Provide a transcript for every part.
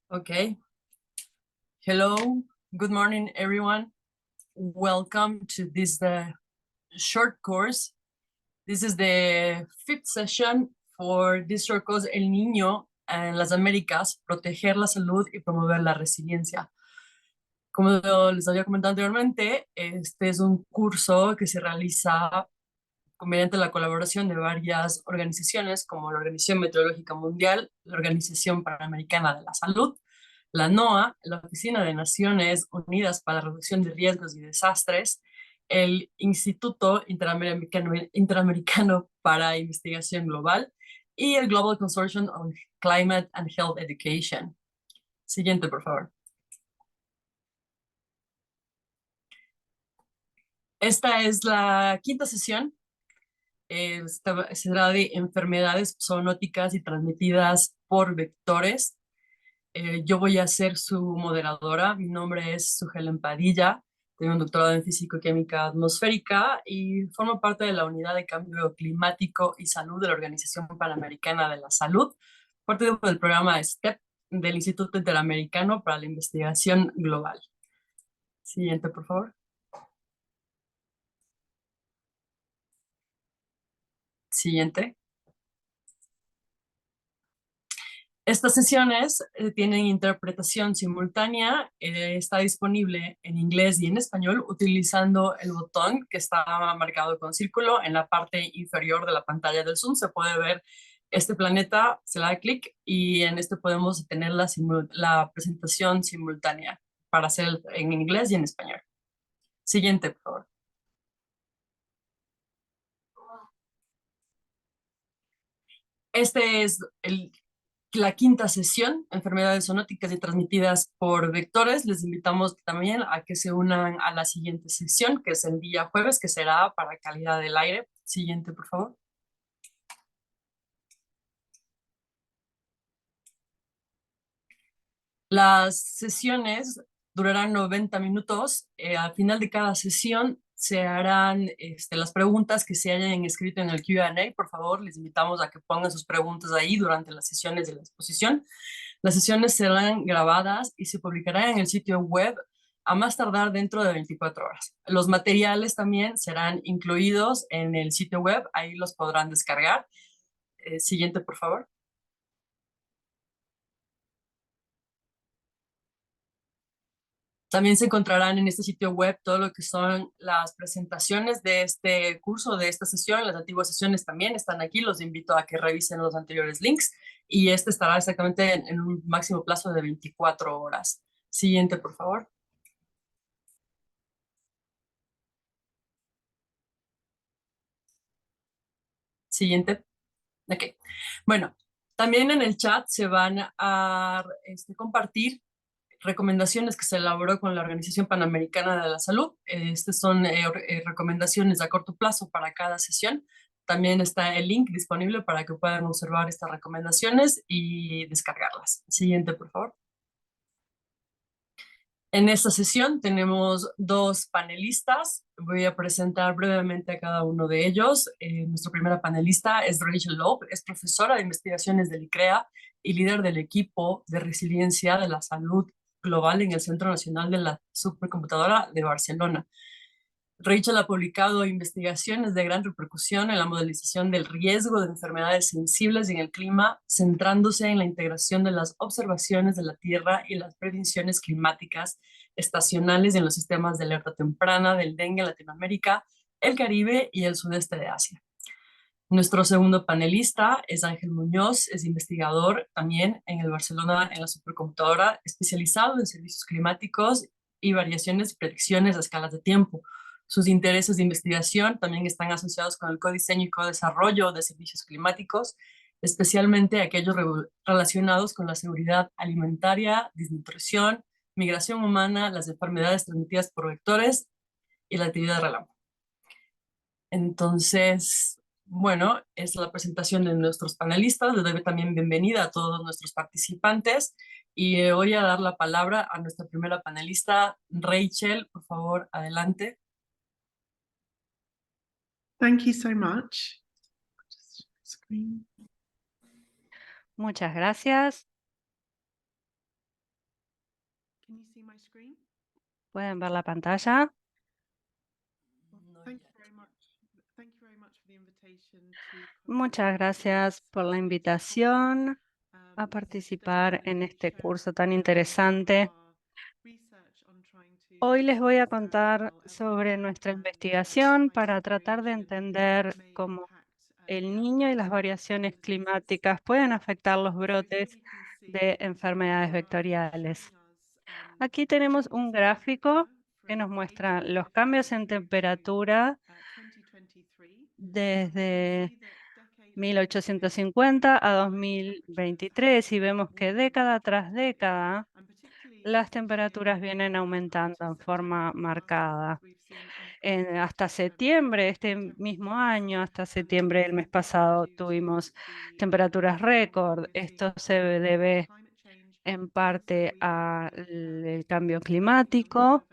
Okay. Hello. Good morning, everyone. Welcome to this short course. This is the fifth session for this short course, El Niño en las Américas, proteger la salud y promover la resiliencia. Como les había comentado anteriormente, este es un curso que se realiza mediante la colaboración de varias organizaciones como la Organización Meteorológica Mundial, la Organización Panamericana de la Salud, la NOAA, la Oficina de Naciones Unidas para la Reducción de Riesgos y Desastres, el Instituto Interamericano para Investigación Global y el Global Consortium on Climate and Health Education. Siguiente, por favor. Esta es la quinta sesión. Será de enfermedades zoonóticas y transmitidas por vectores. Yo voy a ser su moderadora. Mi nombre es Sujelen Padilla. Tengo un doctorado en Físico-Química Atmosférica y formo parte de la Unidad de Cambio Climático y Salud de la Organización Panamericana de la Salud, parte del programa STEP del Instituto Interamericano para la Investigación Global. Siguiente, por favor. Siguiente. Estas sesiones tienen interpretación simultánea, está disponible en inglés y en español utilizando el botón que está marcado con círculo en la parte inferior de la pantalla del Zoom. Se puede ver este planeta, se le da clic y en este podemos tener la presentación simultánea para hacer en inglés y en español. Siguiente, por favor. Este es la quinta sesión, enfermedades zoonóticas y transmitidas por vectores. Les invitamos también a que se unan a la siguiente sesión, que es el día jueves, que será para calidad del aire. Siguiente, por favor. Las sesiones durarán 90 minutos. Al final de cada sesión se harán las preguntas que se hayan escrito en el Q&A. Por favor, les invitamos a que pongan sus preguntas ahí durante las sesiones de la exposición. Las sesiones serán grabadas y se publicarán en el sitio web a más tardar dentro de 24 horas. Los materiales también serán incluidos en el sitio web, ahí los podrán descargar. Siguiente, por favor. También se encontrarán en este sitio web todo lo que son las presentaciones de este curso, de esta sesión. Las antiguas sesiones también están aquí. Los invito a que revisen los anteriores links y este estará exactamente en un máximo plazo de 24 horas. Siguiente, por favor. Siguiente. Ok. Bueno, también en el chat se van a compartir recomendaciones que se elaboró con la Organización Panamericana de la Salud. Estas son recomendaciones a corto plazo para cada sesión. También está el link disponible para que puedan observar estas recomendaciones y descargarlas. Siguiente, por favor. En esta sesión tenemos dos panelistas. Voy a presentar brevemente a cada uno de ellos. Nuestra primera panelista es Rachel Loeb, es profesora de investigaciones del ICREA y líder del equipo de resiliencia de la salud global en el Centro Nacional de la Supercomputadora de Barcelona. Rachel ha publicado investigaciones de gran repercusión en la modelización del riesgo de enfermedades sensibles en el clima, centrándose en la integración de las observaciones de la Tierra y las previsiones climáticas estacionales en los sistemas de alerta temprana del dengue en Latinoamérica, el Caribe y el sudeste de Asia. Nuestro segundo panelista es Ángel Muñoz, es investigador también en el Barcelona en la Supercomputadora, especializado en servicios climáticos y variaciones y predicciones a escalas de tiempo. Sus intereses de investigación también están asociados con el codiseño y codesarrollo de servicios climáticos, especialmente aquellos relacionados con la seguridad alimentaria, desnutrición, migración humana, las enfermedades transmitidas por vectores y la actividad relámpago. Entonces, bueno, es la presentación de nuestros panelistas. Les doy también bienvenida a todos nuestros participantes y voy a dar la palabra a nuestra primera panelista, Rachel. Por favor, adelante. Thank you so much. Muchas gracias. Can you see my screen? ¿Pueden ver la pantalla? No Thank yet. you very much. Thank you very much for the invitation to Muchas gracias por la invitación a participar en este curso tan interesante. Hoy les voy a contar sobre nuestra investigación para tratar de entender cómo el niño y las variaciones climáticas pueden afectar los brotes de enfermedades vectoriales. Aquí tenemos un gráfico que nos muestra los cambios en temperatura desde 1850 a 2023 y vemos que década tras década las temperaturas vienen aumentando en forma marcada. Hasta septiembre, este mismo año, hasta septiembre del mes pasado, tuvimos temperaturas récord. Esto se debe en parte al cambio climático,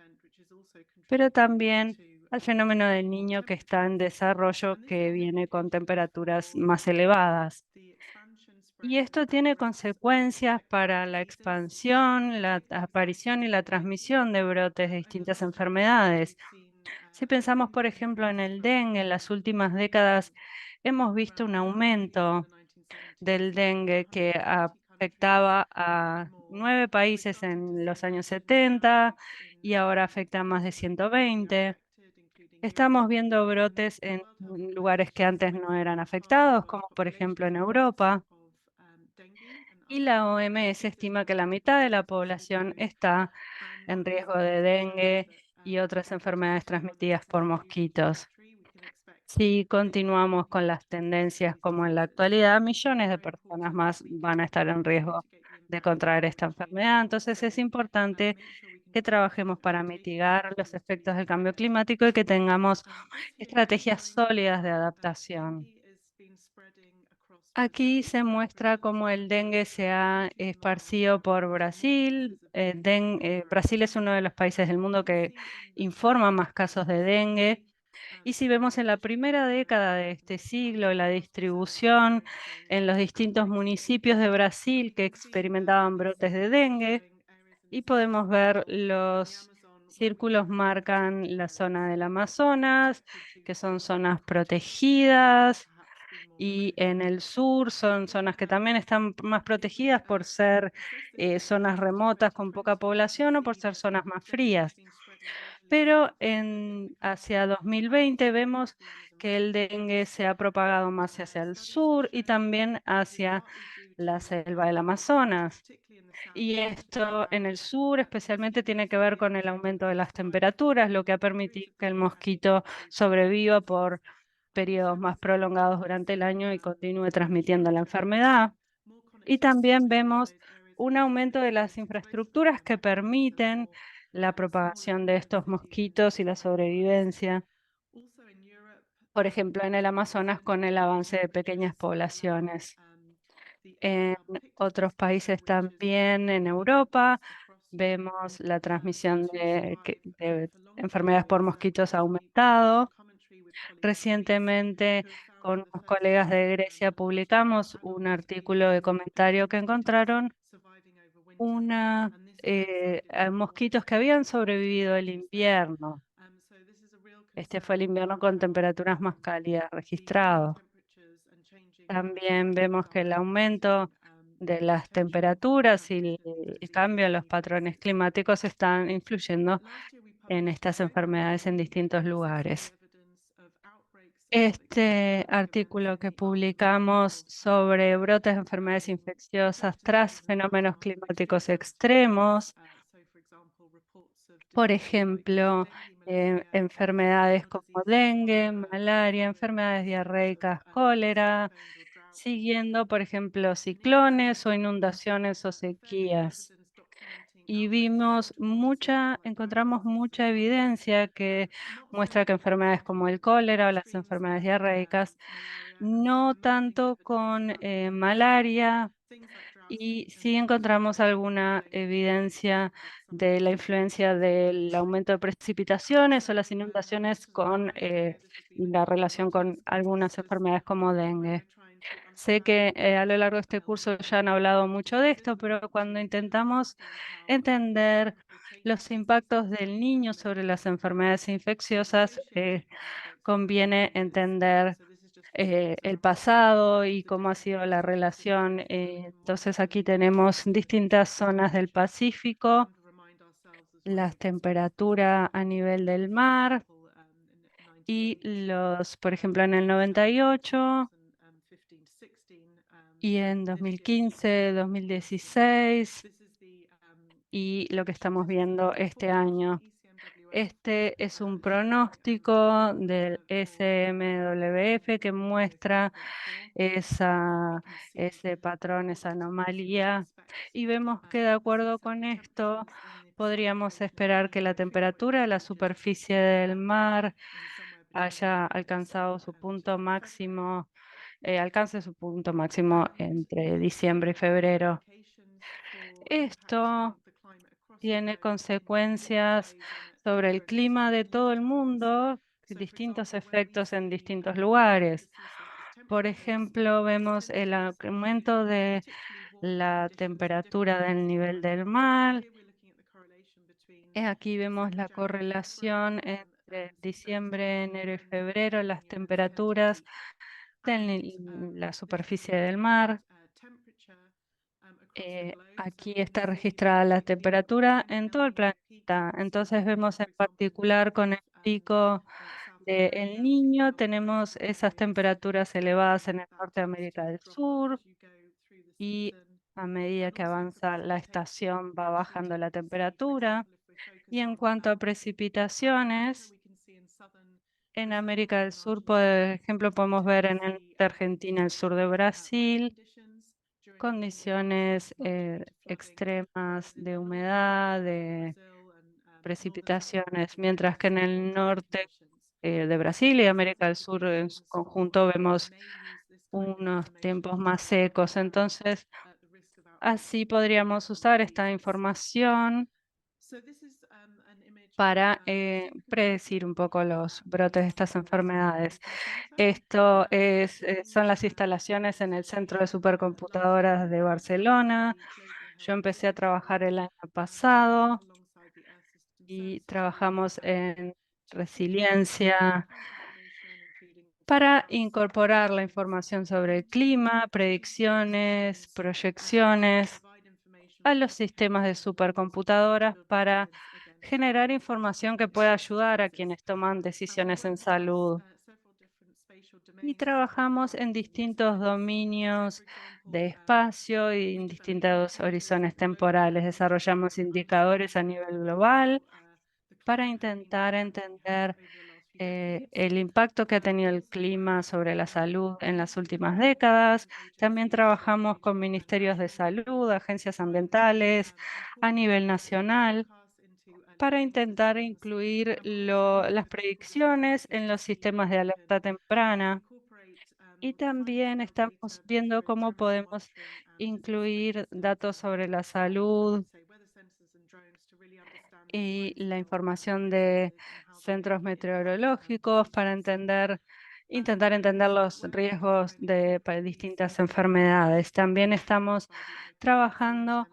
pero también al fenómeno del niño que está en desarrollo, que viene con temperaturas más elevadas. Y esto tiene consecuencias para la expansión, la aparición y la transmisión de brotes de distintas enfermedades. Si pensamos, por ejemplo, en el dengue, en las últimas décadas hemos visto un aumento del dengue que afectaba a 9 países en los años 70 y ahora afecta a más de 120. Estamos viendo brotes en lugares que antes no eran afectados, como por ejemplo en Europa. Y la OMS estima que la mitad de la población está en riesgo de dengue y otras enfermedades transmitidas por mosquitos. Si continuamos con las tendencias como en la actualidad, millones de personas más van a estar en riesgo de contraer esta enfermedad. Entonces es importante que trabajemos para mitigar los efectos del cambio climático y que tengamos estrategias sólidas de adaptación. Aquí se muestra cómo el dengue se ha esparcido por Brasil. Brasil es uno de los países del mundo que informa más casos de dengue. Y si vemos en la primera década de este siglo la distribución en los distintos municipios de Brasil que experimentaban brotes de dengue, y podemos ver los círculos marcan la zona del Amazonas, que son zonas protegidas, y en el sur son zonas que también están más protegidas por ser zonas remotas con poca población o por ser zonas más frías. Pero hacia 2020 vemos que el dengue se ha propagado más hacia el sur y también hacia la selva del Amazonas. Y esto en el sur especialmente tiene que ver con el aumento de las temperaturas, lo que ha permitido que el mosquito sobreviva por periodos más prolongados durante el año y continúe transmitiendo la enfermedad. Y también vemos un aumento de las infraestructuras que permiten la propagación de estos mosquitos y la sobrevivencia. Por ejemplo, en el Amazonas con el avance de pequeñas poblaciones. En otros países también en Europa vemos la transmisión de enfermedades por mosquitos ha aumentado. Recientemente, con unos colegas de Grecia, publicamos un artículo de comentario que encontraron mosquitos que habían sobrevivido el invierno. Este fue el invierno con temperaturas más cálidas registrado. También vemos que el aumento de las temperaturas y el cambio en los patrones climáticos están influyendo en estas enfermedades en distintos lugares. Este artículo que publicamos sobre brotes de enfermedades infecciosas tras fenómenos climáticos extremos, por ejemplo, enfermedades como dengue, malaria, enfermedades diarreicas, cólera, siguiendo, por ejemplo, ciclones o inundaciones o sequías. Y encontramos mucha evidencia que muestra que enfermedades como el cólera o las enfermedades diarreicas, no tanto con malaria, y sí encontramos alguna evidencia de la influencia del aumento de precipitaciones o las inundaciones con la relación con algunas enfermedades como dengue. Sé que a lo largo de este curso ya han hablado mucho de esto, pero cuando intentamos entender los impactos del niño sobre las enfermedades infecciosas, conviene entender el pasado y cómo ha sido la relación. Entonces aquí tenemos distintas zonas del Pacífico, la temperatura a nivel del mar y por ejemplo, en el 98 y en 2015, 2016 y lo que estamos viendo este año. Este es un pronóstico del SMWF que muestra ese patrón, esa anomalía, y vemos que de acuerdo con esto podríamos esperar que la temperatura de la superficie del mar haya alcanzado su punto máximo, alcance su punto máximo entre diciembre y febrero. Esto tiene consecuencias sobre el clima de todo el mundo, distintos efectos en distintos lugares. Por ejemplo, vemos el aumento de la temperatura del nivel del mar. Aquí vemos la correlación entre diciembre, enero y febrero, las temperaturas de la superficie del mar. Aquí está registrada la temperatura en todo el planeta. Entonces vemos en particular con el pico del Niño, tenemos esas temperaturas elevadas en el norte de América del Sur y a medida que avanza la estación va bajando la temperatura. Y en cuanto a precipitaciones, en América del Sur, por ejemplo, podemos ver en el norte de Argentina, el sur de Brasil, condiciones extremas de humedad, de precipitaciones, mientras que en el norte de Brasil y América del Sur en su conjunto vemos unos tiempos más secos. Entonces, así podríamos usar esta información para predecir un poco los brotes de estas enfermedades. Esto son las instalaciones en el Centro de Supercomputadoras de Barcelona. Yo empecé a trabajar el año pasado y trabajamos en resiliencia para incorporar la información sobre el clima, predicciones, proyecciones a los sistemas de supercomputadoras para generar información que pueda ayudar a quienes toman decisiones en salud. Y trabajamos en distintos dominios de espacio y en distintos horizontes temporales. Desarrollamos indicadores a nivel global para intentar entender el impacto que ha tenido el clima sobre la salud en las últimas décadas. También trabajamos con ministerios de salud, agencias ambientales a nivel nacional para intentar incluir las predicciones en los sistemas de alerta temprana. Y también estamos viendo cómo podemos incluir datos sobre la salud y la información de centros meteorológicos para intentar entender los riesgos para distintas enfermedades. También estamos trabajando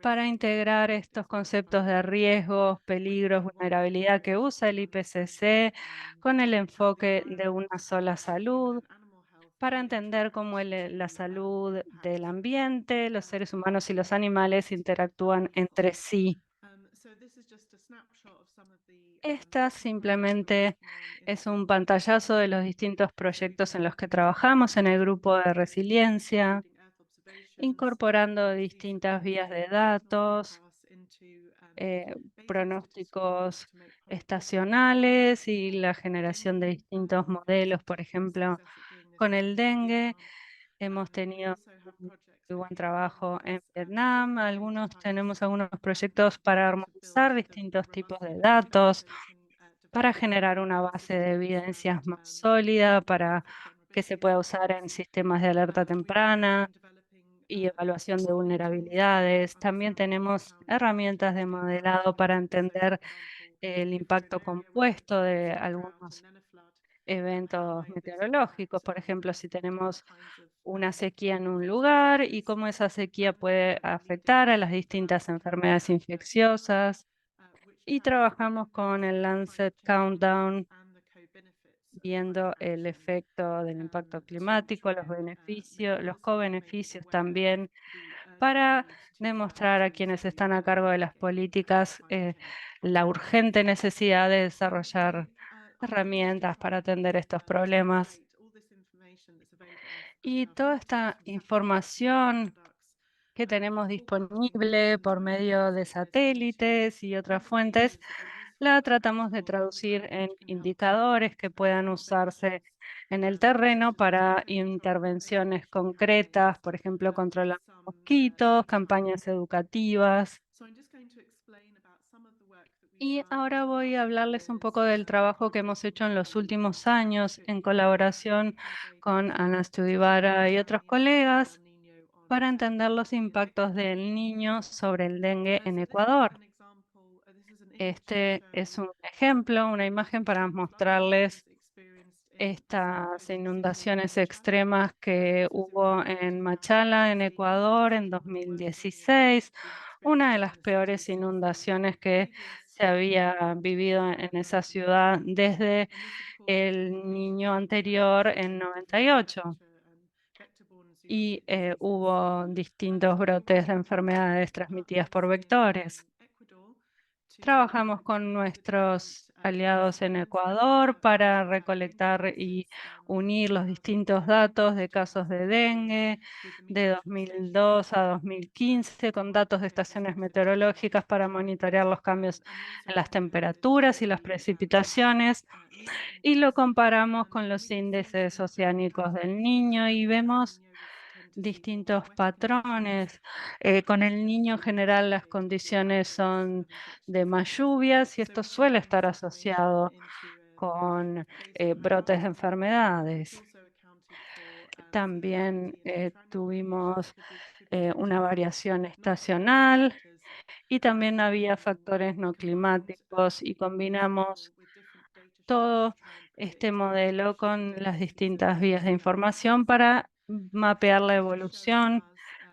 para integrar estos conceptos de riesgos, peligros, vulnerabilidad que usa el IPCC con el enfoque de una sola salud, para entender cómo la salud del ambiente, los seres humanos y los animales interactúan entre sí. Esta simplemente es un pantallazo de los distintos proyectos en los que trabajamos en el grupo de resiliencia, incorporando distintas vías de datos, pronósticos estacionales y la generación de distintos modelos. Por ejemplo, con el dengue hemos tenido un muy buen trabajo en Vietnam. Tenemos algunos proyectos para armonizar distintos tipos de datos, para generar una base de evidencias más sólida, para que se pueda usar en sistemas de alerta temprana y evaluación de vulnerabilidades. También tenemos herramientas de modelado para entender el impacto compuesto de algunos eventos meteorológicos. Por ejemplo, si tenemos una sequía en un lugar y cómo esa sequía puede afectar a las distintas enfermedades infecciosas. Y trabajamos con el Lancet Countdown, viendo el efecto del impacto climático, los beneficios, los co-beneficios también, para demostrar a quienes están a cargo de las políticas la urgente necesidad de desarrollar herramientas para atender estos problemas. Y toda esta información que tenemos disponible por medio de satélites y otras fuentes, la tratamos de traducir en indicadores que puedan usarse en el terreno para intervenciones concretas, por ejemplo, controlar mosquitos, campañas educativas. Y ahora voy a hablarles un poco del trabajo que hemos hecho en los últimos años en colaboración con Ana Studivara y otros colegas para entender los impactos del niño sobre el dengue en Ecuador. Este es un ejemplo, una imagen para mostrarles estas inundaciones extremas que hubo en Machala, en Ecuador, en 2016, una de las peores inundaciones que se había vivido en esa ciudad desde el niño anterior en 98. Y hubo distintos brotes de enfermedades transmitidas por vectores. Trabajamos con nuestros aliados en Ecuador para recolectar y unir los distintos datos de casos de dengue de 2002 a 2015 con datos de estaciones meteorológicas para monitorear los cambios en las temperaturas y las precipitaciones, y lo comparamos con los índices oceánicos del Niño y vemos distintos patrones. Con el Niño en general las condiciones son de más lluvias y esto suele estar asociado con brotes de enfermedades. También tuvimos una variación estacional y también había factores no climáticos y combinamos todo este modelo con las distintas vías de información para mapear la evolución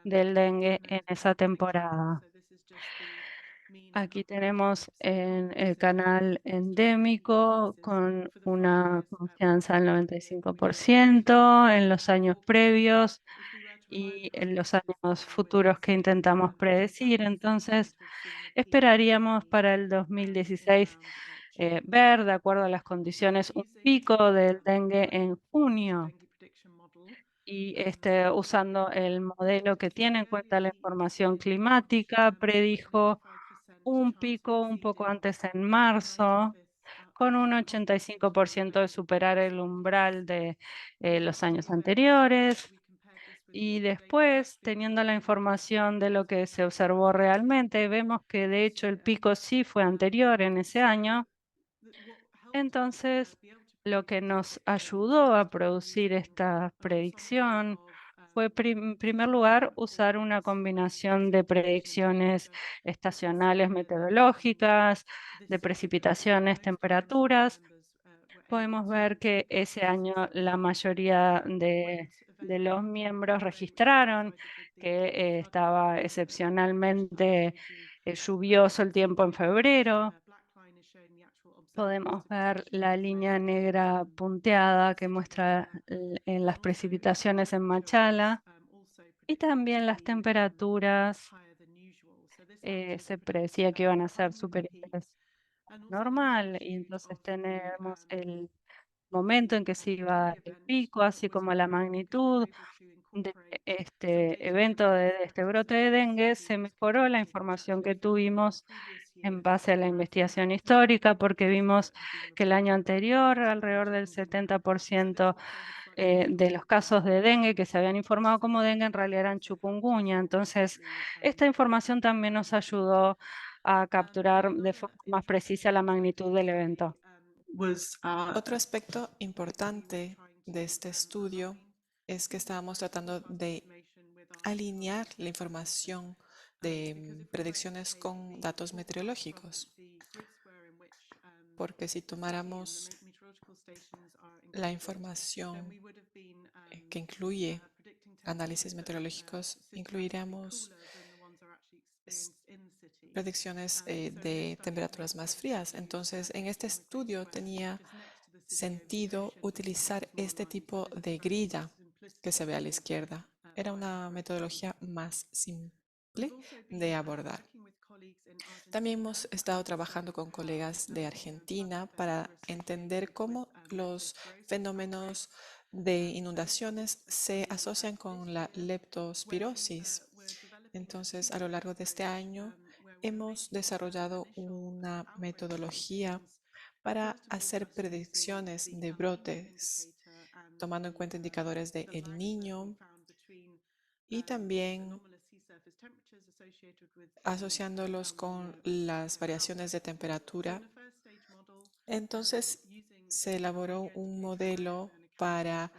del dengue en esa temporada. Aquí tenemos en el canal endémico con una confianza del 95% en los años previos y en los años futuros que intentamos predecir. Entonces, esperaríamos para el 2016 ver, de acuerdo a las condiciones, un pico del dengue en junio. Y usando el modelo que tiene en cuenta la información climática, predijo un pico un poco antes en marzo, con un 85% de superar el umbral de los años anteriores. Y después, teniendo la información de lo que se observó realmente, vemos que de hecho el pico sí fue anterior en ese año. Entonces, lo que nos ayudó a producir esta predicción fue, en primer lugar, usar una combinación de predicciones estacionales meteorológicas, de precipitaciones, temperaturas. Podemos ver que ese año la mayoría de los miembros registraron que estaba excepcionalmente lluvioso el tiempo en febrero. Podemos ver la línea negra punteada que muestra en las precipitaciones en Machala y también las temperaturas. Se predecía que iban a ser superiores a lo normal y entonces tenemos el momento en que se iba a dar el pico, así como la magnitud de este evento, de este brote de dengue. Se mejoró la información que tuvimos en base a la investigación histórica, porque vimos que el año anterior alrededor del 70% de los casos de dengue que se habían informado como dengue en realidad eran chikungunya. Entonces, esta información también nos ayudó a capturar de forma más precisa la magnitud del evento. Otro aspecto importante de este estudio es que estábamos tratando de alinear la información de predicciones con datos meteorológicos, porque si tomáramos la información que incluye análisis meteorológicos incluiremos predicciones de temperaturas más frías. Entonces, en este estudio tenía sentido utilizar este tipo de grilla que se ve a la izquierda. Era una metodología más simple de abordar. También hemos estado trabajando con colegas de Argentina para entender cómo los fenómenos de inundaciones se asocian con la leptospirosis. Entonces, a lo largo de este año, hemos desarrollado una metodología para hacer predicciones de brotes, tomando en cuenta indicadores de El Niño y también asociándolos con las variaciones de temperatura. Entonces, se elaboró un modelo para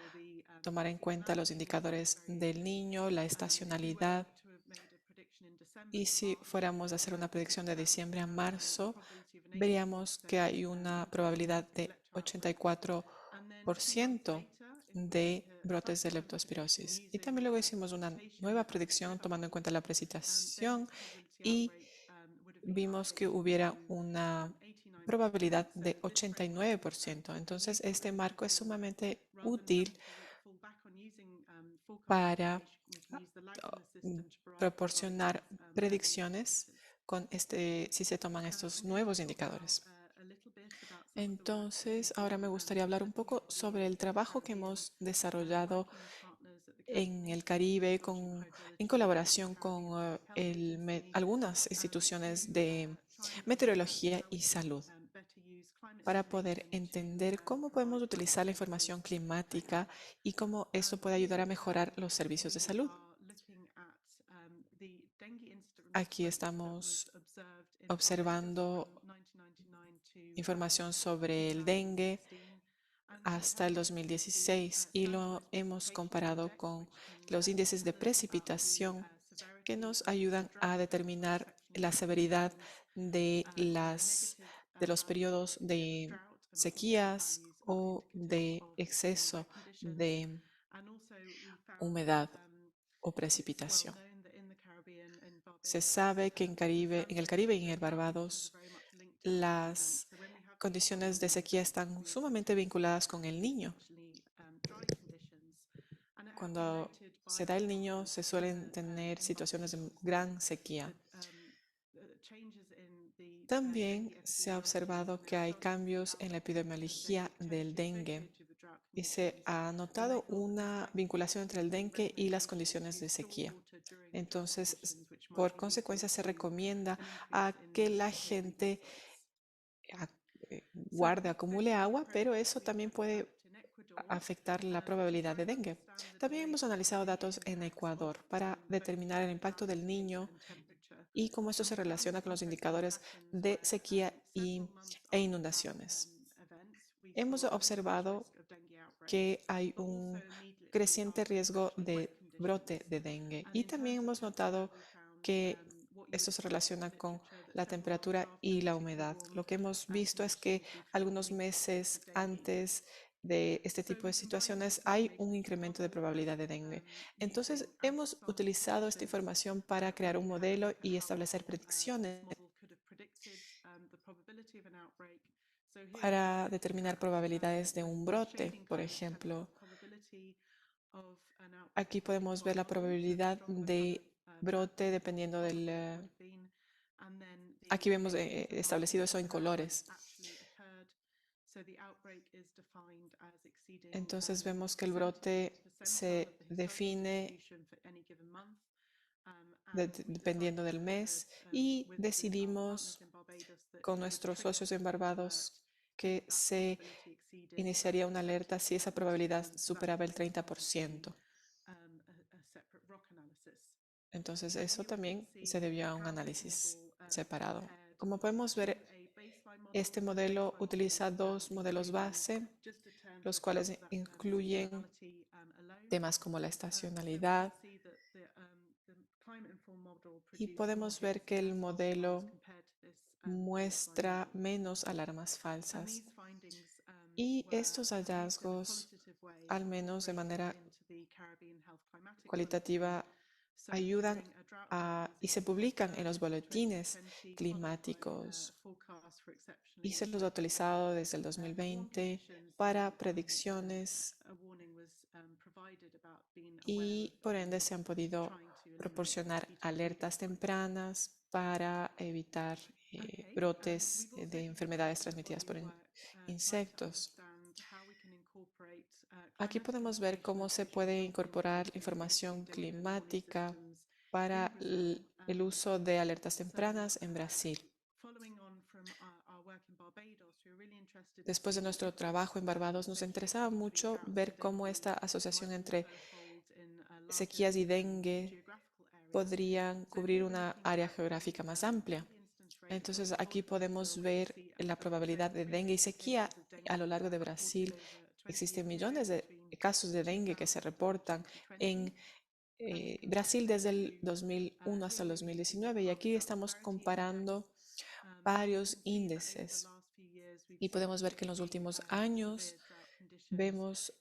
tomar en cuenta los indicadores del Niño, la estacionalidad. Y si fuéramos a hacer una predicción de diciembre a marzo, veríamos que hay una probabilidad de 84% de brotes de leptospirosis. Y también luego hicimos una nueva predicción tomando en cuenta la precipitación y vimos que hubiera una probabilidad de 89%. Entonces, este marco es sumamente útil para proporcionar predicciones si se toman estos nuevos indicadores. Entonces, ahora me gustaría hablar un poco sobre el trabajo que hemos desarrollado en el Caribe en colaboración con algunas instituciones de meteorología y salud para poder entender cómo podemos utilizar la información climática y cómo esto puede ayudar a mejorar los servicios de salud. Aquí estamos observando información sobre el dengue hasta el 2016 y lo hemos comparado con los índices de precipitación que nos ayudan a determinar la severidad de los periodos de sequías o de exceso de humedad o precipitación. Se sabe que en el Caribe y en el Barbados las condiciones de sequía están sumamente vinculadas con el Niño. Cuando se da el Niño, se suelen tener situaciones de gran sequía. También se ha observado que hay cambios en la epidemiología del dengue y se ha notado una vinculación entre el dengue y las condiciones de sequía. Entonces, por consecuencia, se recomienda a que la gente guarde, acumule agua, pero eso también puede afectar la probabilidad de dengue. También hemos analizado datos en Ecuador para determinar el impacto del Niño y cómo esto se relaciona con los indicadores de sequía e inundaciones. Hemos observado que hay un creciente riesgo de brote de dengue y también hemos notado que esto se relaciona con la temperatura y la humedad. Lo que hemos visto es que algunos meses antes de este tipo de situaciones hay un incremento de probabilidad de dengue. Entonces, hemos utilizado esta información para crear un modelo y establecer predicciones para determinar probabilidades de un brote, por ejemplo. Aquí podemos ver la probabilidad de brote dependiendo del... Aquí vemos establecido eso en colores. Entonces vemos que el brote se define dependiendo del mes y decidimos con nuestros socios en Barbados que se iniciaría una alerta si esa probabilidad superaba el 30%. Entonces eso también se debió a un análisis separado. Como podemos ver, este modelo utiliza dos modelos base, los cuales incluyen temas como la estacionalidad. Y podemos ver que el modelo muestra menos alarmas falsas. Y estos hallazgos, al menos de manera cualitativa ayudan y se publican en los boletines climáticos y se los ha utilizado desde el 2020 para predicciones y por ende se han podido proporcionar alertas tempranas para evitar brotes de enfermedades transmitidas por insectos. Aquí podemos ver cómo se puede incorporar información climática para el uso de alertas tempranas en Brasil. Después de nuestro trabajo en Barbados, nos interesaba mucho ver cómo esta asociación entre sequías y dengue podrían cubrir una área geográfica más amplia. Entonces, aquí podemos ver la probabilidad de dengue y sequía a lo largo de Brasil. Existen millones de casos de dengue que se reportan en Brasil desde el 2001 hasta el 2019 y aquí estamos comparando varios índices y podemos ver que en los últimos años vemos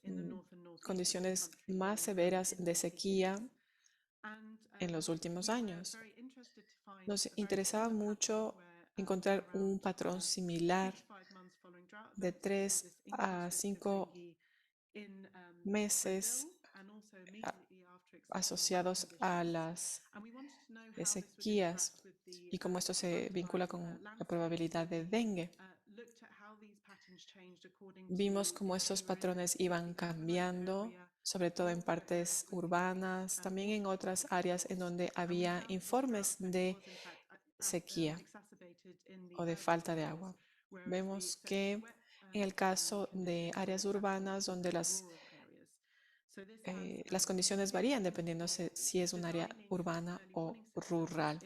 condiciones más severas de sequía en los últimos años. Nos interesaba mucho encontrar un patrón similar de 3 a 5 meses asociados a las sequías y cómo esto se vincula con la probabilidad de dengue. Vimos cómo estos patrones iban cambiando, sobre todo en partes urbanas, también en otras áreas en donde había informes de sequía o de falta de agua. Vemos que en el caso de áreas urbanas donde las condiciones varían dependiendo si es un área urbana o rural.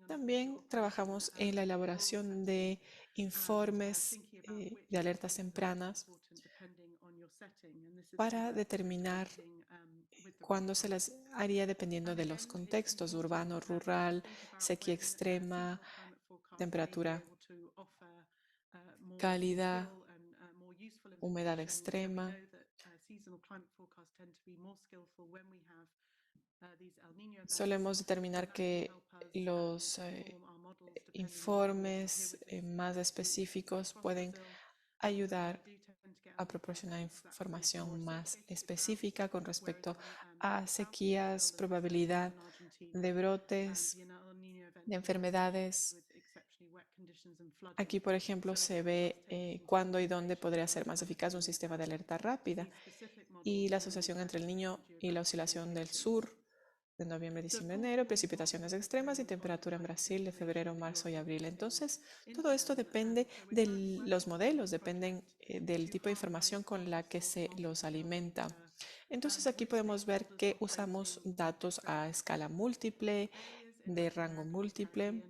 También trabajamos en la elaboración de informes de alertas tempranas para determinar cuándo se las haría dependiendo de los contextos, urbano, rural, sequía extrema, temperatura cálida, humedad extrema. Solemos determinar que los informes más específicos pueden ayudar a proporcionar información más específica con respecto a sequías, probabilidad de brotes, de enfermedades. Aquí, por ejemplo, se ve cuándo y dónde podría ser más eficaz un sistema de alerta rápida y la asociación entre el Niño y la oscilación del sur de noviembre, diciembre, enero, precipitaciones extremas y temperatura en Brasil de febrero, marzo y abril. Entonces, todo esto depende de los modelos, dependen del tipo de información con la que se los alimenta. Entonces, aquí podemos ver que usamos datos a escala múltiple, de rango múltiple.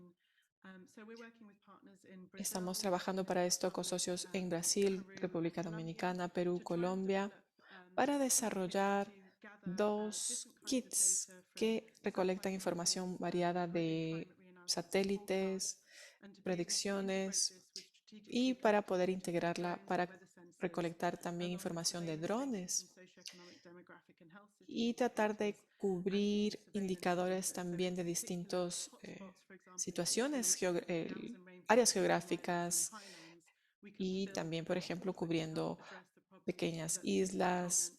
Estamos trabajando para esto con socios en Brasil, República Dominicana, Perú, Colombia, para desarrollar 2 kits que recolectan información variada de satélites, predicciones y para poder integrarla para recolectar también información de drones y tratar de cubrir indicadores también de distintas situaciones, áreas geográficas y también, por ejemplo, cubriendo pequeñas islas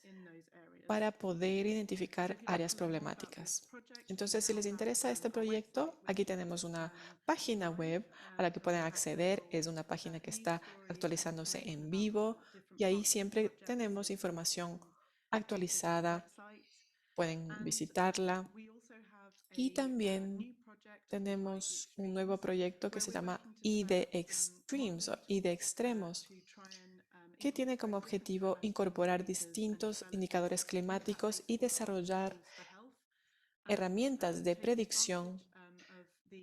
para poder identificar áreas problemáticas. Entonces, si les interesa este proyecto, aquí tenemos una página web a la que pueden acceder. Es una página que está actualizándose en vivo y ahí siempre tenemos información actualizada. Pueden visitarla. Y también tenemos un nuevo proyecto que se llama ID Extremes o ID Extremos, que tiene como objetivo incorporar distintos indicadores climáticos y desarrollar herramientas de predicción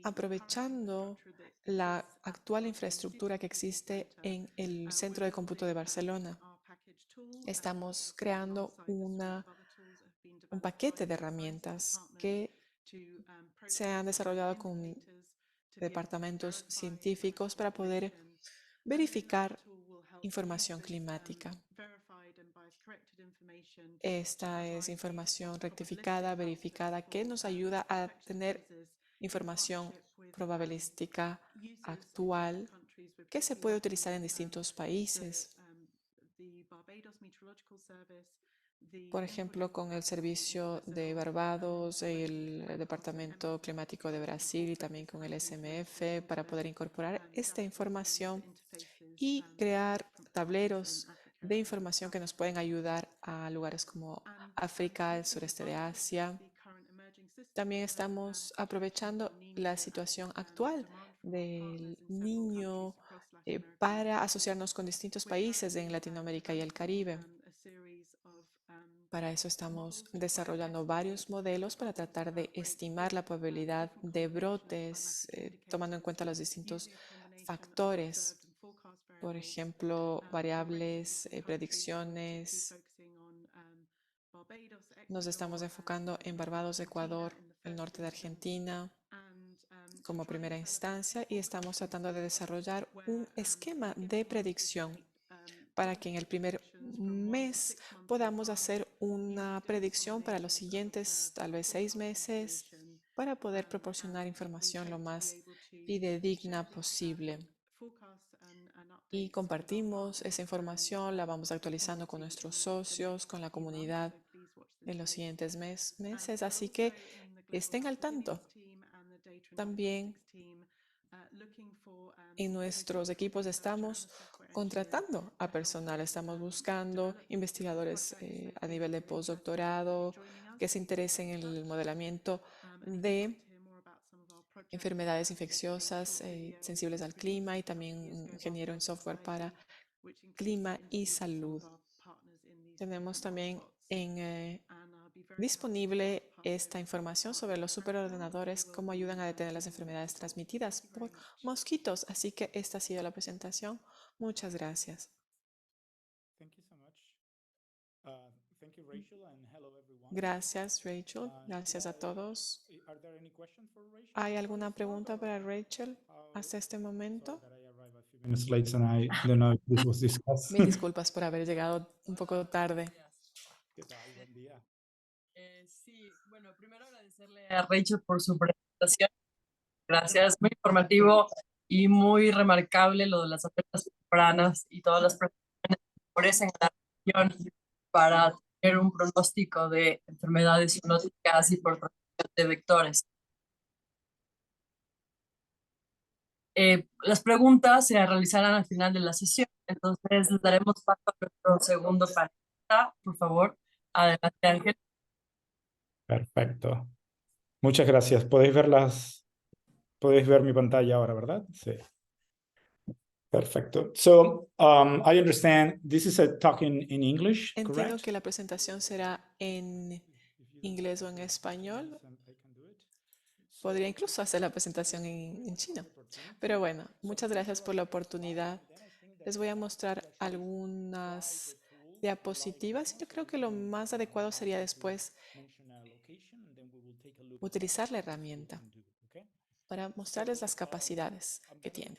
aprovechando la actual infraestructura que existe en el Centro de Cómputo de Barcelona. Estamos creando un paquete de herramientas que se han desarrollado con departamentos científicos para poder verificar información climática. Esta es información rectificada, verificada, que nos ayuda a tener información probabilística actual que se puede utilizar en distintos países. Por ejemplo, con el Servicio de Barbados, el Departamento Climático de Brasil y también con el SMF para poder incorporar esta información y crear tableros de información que nos pueden ayudar a lugares como África, el sureste de Asia. También estamos aprovechando la situación actual del niño para asociarnos con distintos países en Latinoamérica y el Caribe. Para eso estamos desarrollando varios modelos para tratar de estimar la probabilidad de brotes, tomando en cuenta los distintos factores, por ejemplo, variables, predicciones. Nos estamos enfocando en Barbados, Ecuador, el norte de Argentina como primera instancia y estamos tratando de desarrollar un esquema de predicción para que en el primer mes podamos hacer una predicción para los siguientes tal vez 6 meses para poder proporcionar información lo más fidedigna posible. Y compartimos esa información, la vamos actualizando con nuestros socios, con la comunidad en los siguientes meses, así que estén al tanto. También en nuestros equipos estamos contratando a personal, estamos buscando investigadores a nivel de postdoctorado que se interesen en el modelamiento de enfermedades infecciosas sensibles al clima y también un ingeniero en software para clima y salud. Tenemos también disponible esta información sobre los superordenadores, cómo ayudan a detener las enfermedades transmitidas por mosquitos. Así que esta ha sido la presentación. Muchas gracias. Gracias, Rachel. Gracias a todos. ¿Hay alguna pregunta para Rachel hasta este momento? Mil disculpas por haber llegado un poco tarde. Sí, bueno, primero agradecerle a Rachel por su presentación. Gracias, muy informativo y muy remarcable lo de las alertas tempranas y todas las precauciones que ofrecen en la región para tener un pronóstico de enfermedades zoonóticas y por transmisión de vectores. Las preguntas se realizarán al final de la sesión, entonces le daremos paso a nuestro segundo panelista. Por favor, adelante, Ángel. Perfecto. Muchas gracias. Podéis ver mi pantalla ahora, ¿verdad? Sí. Perfecto. So, I understand this is a talk in English, Entiendo correct? que la presentación será en inglés o en español. Podría incluso hacer la presentación en chino. Pero bueno, muchas gracias por la oportunidad. Les voy a mostrar algunas diapositivas. Yo creo que lo más adecuado sería después utilizar la herramienta para mostrarles las capacidades que tiene.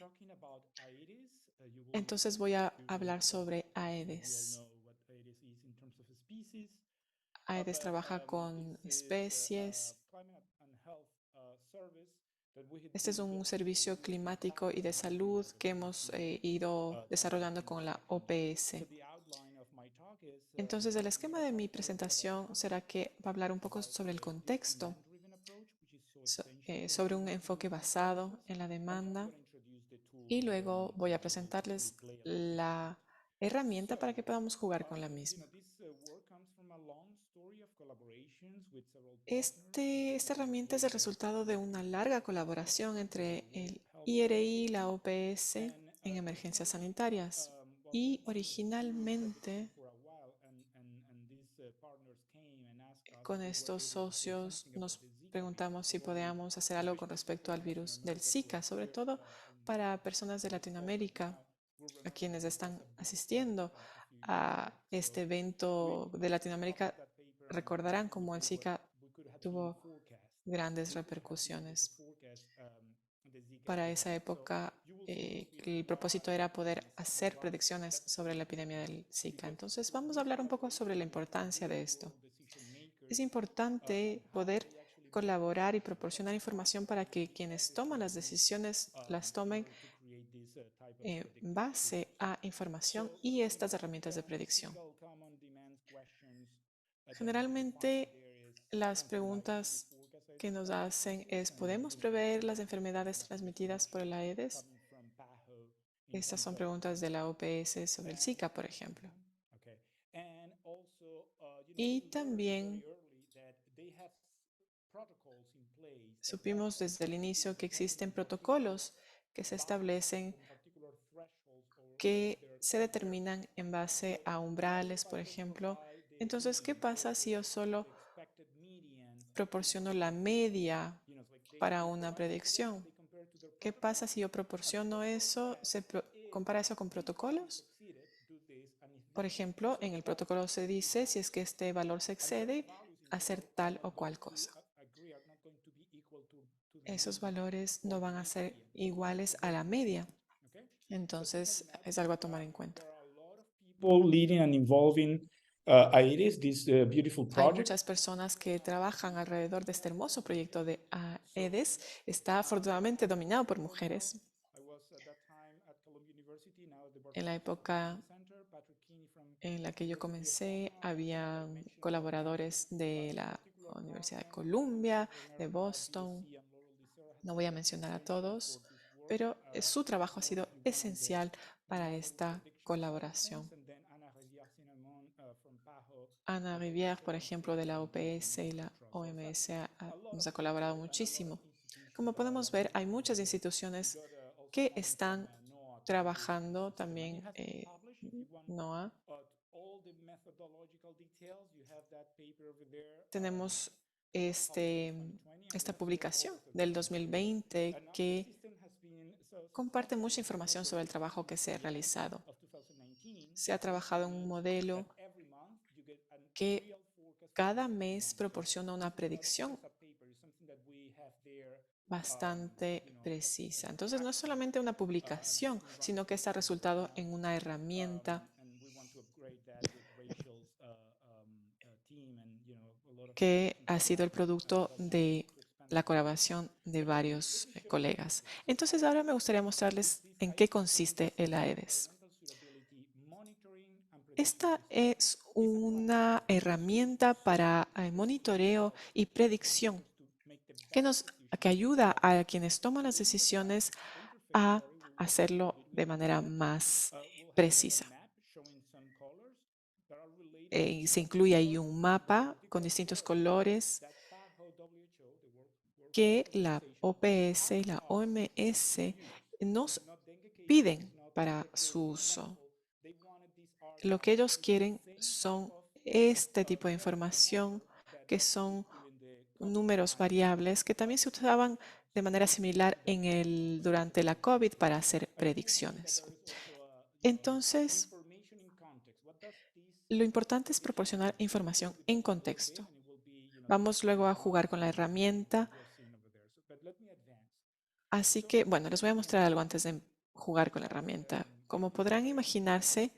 Entonces voy a hablar sobre Aedes. Aedes trabaja con especies. Este es un servicio climático y de salud que hemos ido desarrollando con la OPS. Entonces, el esquema de mi presentación será que va a hablar un poco sobre el contexto, sobre un enfoque basado en la demanda y luego voy a presentarles la herramienta para que podamos jugar con la misma. Esta herramienta es el resultado de una larga colaboración entre el IRI y la OPS en emergencias sanitarias. Y originalmente con estos socios nos preguntamos si podíamos hacer algo con respecto al virus del Zika, sobre todo para personas de Latinoamérica, a quienes están asistiendo a este evento de Latinoamérica, recordarán cómo el Zika tuvo grandes repercusiones. Para esa época el propósito era poder hacer predicciones sobre la epidemia del Zika. Entonces, vamos a hablar un poco sobre la importancia de esto. Es importante poder colaborar y proporcionar información para que quienes toman las decisiones las tomen en base a información y estas herramientas de predicción. Generalmente, las preguntas que nos hacen es, ¿podemos prever las enfermedades transmitidas por el Aedes? Estas son preguntas de la OPS sobre el Zika, por ejemplo. Y también supimos desde el inicio que existen protocolos que se establecen que se determinan en base a umbrales, por ejemplo. Entonces, ¿qué pasa si yo solo proporciono la media para una predicción? ¿Qué pasa si yo proporciono eso? ¿Se compara eso con protocolos? Por ejemplo, en el protocolo se dice si es que este valor se excede, hacer tal o cual cosa. Esos valores no van a ser iguales a la media. Entonces, es algo a tomar en cuenta. Hay muchas personas que trabajan alrededor de este hermoso proyecto de Aedes. Está afortunadamente dominado por mujeres. En la época en la que yo comencé, había colaboradores de la Universidad de Columbia, de Boston. No voy a mencionar a todos, pero su trabajo ha sido esencial para esta colaboración. Ana Rivière, por ejemplo, de la OPS y la OMS, nos ha colaborado muchísimo. Como podemos ver, hay muchas instituciones que están trabajando también, NOAA. Tenemos esta publicación del 2020 que comparte mucha información sobre el trabajo que se ha realizado. Se ha trabajado en un modelo que cada mes proporciona una predicción bastante precisa. Entonces, no es solamente una publicación, sino que está resultado en una herramienta que ha sido el producto de la colaboración de varios colegas. Entonces, ahora me gustaría mostrarles en qué consiste el Aedes. Esta es una herramienta para monitoreo y predicción que ayuda a quienes toman las decisiones a hacerlo de manera más precisa. Se incluye ahí un mapa con distintos colores que la OPS y la OMS nos piden para su uso. Lo que ellos quieren son este tipo de información, que son números variables que también se usaban de manera similar durante la COVID para hacer predicciones. Entonces, lo importante es proporcionar información en contexto. Vamos luego a jugar con la herramienta. Así que, bueno, les voy a mostrar algo antes de jugar con la herramienta. Como podrán imaginarse,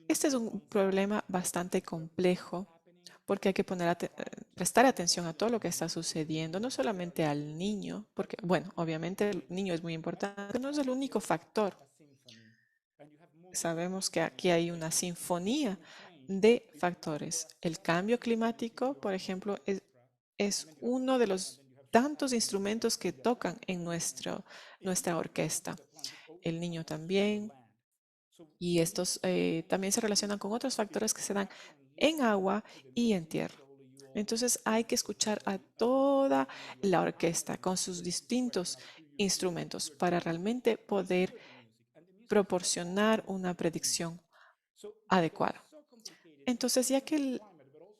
este es un problema bastante complejo porque hay que prestar atención a todo lo que está sucediendo, no solamente al niño, porque, bueno, obviamente el niño es muy importante, pero no es el único factor. Sabemos que aquí hay una sinfonía de factores. El cambio climático, por ejemplo, es uno de los tantos instrumentos que tocan en nuestra orquesta. El niño también. Y estos también se relacionan con otros factores que se dan en agua y en tierra. Entonces hay que escuchar a toda la orquesta con sus distintos instrumentos para realmente poder proporcionar una predicción adecuada. Entonces, ya que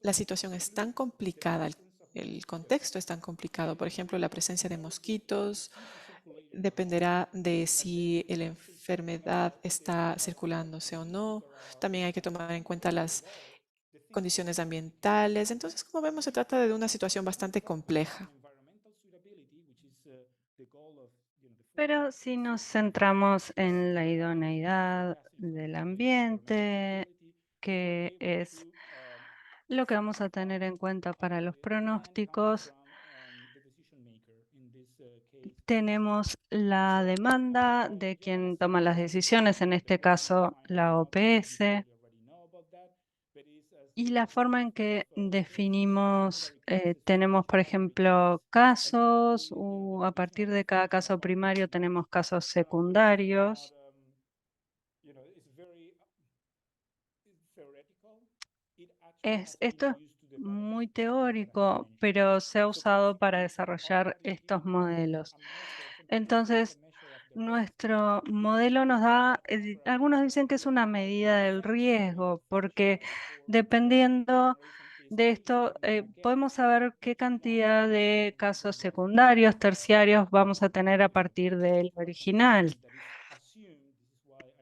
la situación es tan complicada, el contexto es tan complicado, por ejemplo, la presencia de mosquitos, dependerá de si la enfermedad está circulándose o no. También hay que tomar en cuenta las condiciones ambientales. Entonces, como vemos, se trata de una situación bastante compleja. Pero si nos centramos en la idoneidad del ambiente, que es lo que vamos a tener en cuenta para los pronósticos, tenemos la demanda de quien toma las decisiones, en este caso la OPS, y la forma en que definimos, tenemos, por ejemplo, casos, a partir de cada caso primario tenemos casos secundarios. Esto es muy teórico, pero se ha usado para desarrollar estos modelos. Entonces, nuestro modelo nos da, algunos dicen que es una medida del riesgo, porque dependiendo de esto, podemos saber qué cantidad de casos secundarios, terciarios vamos a tener a partir del original.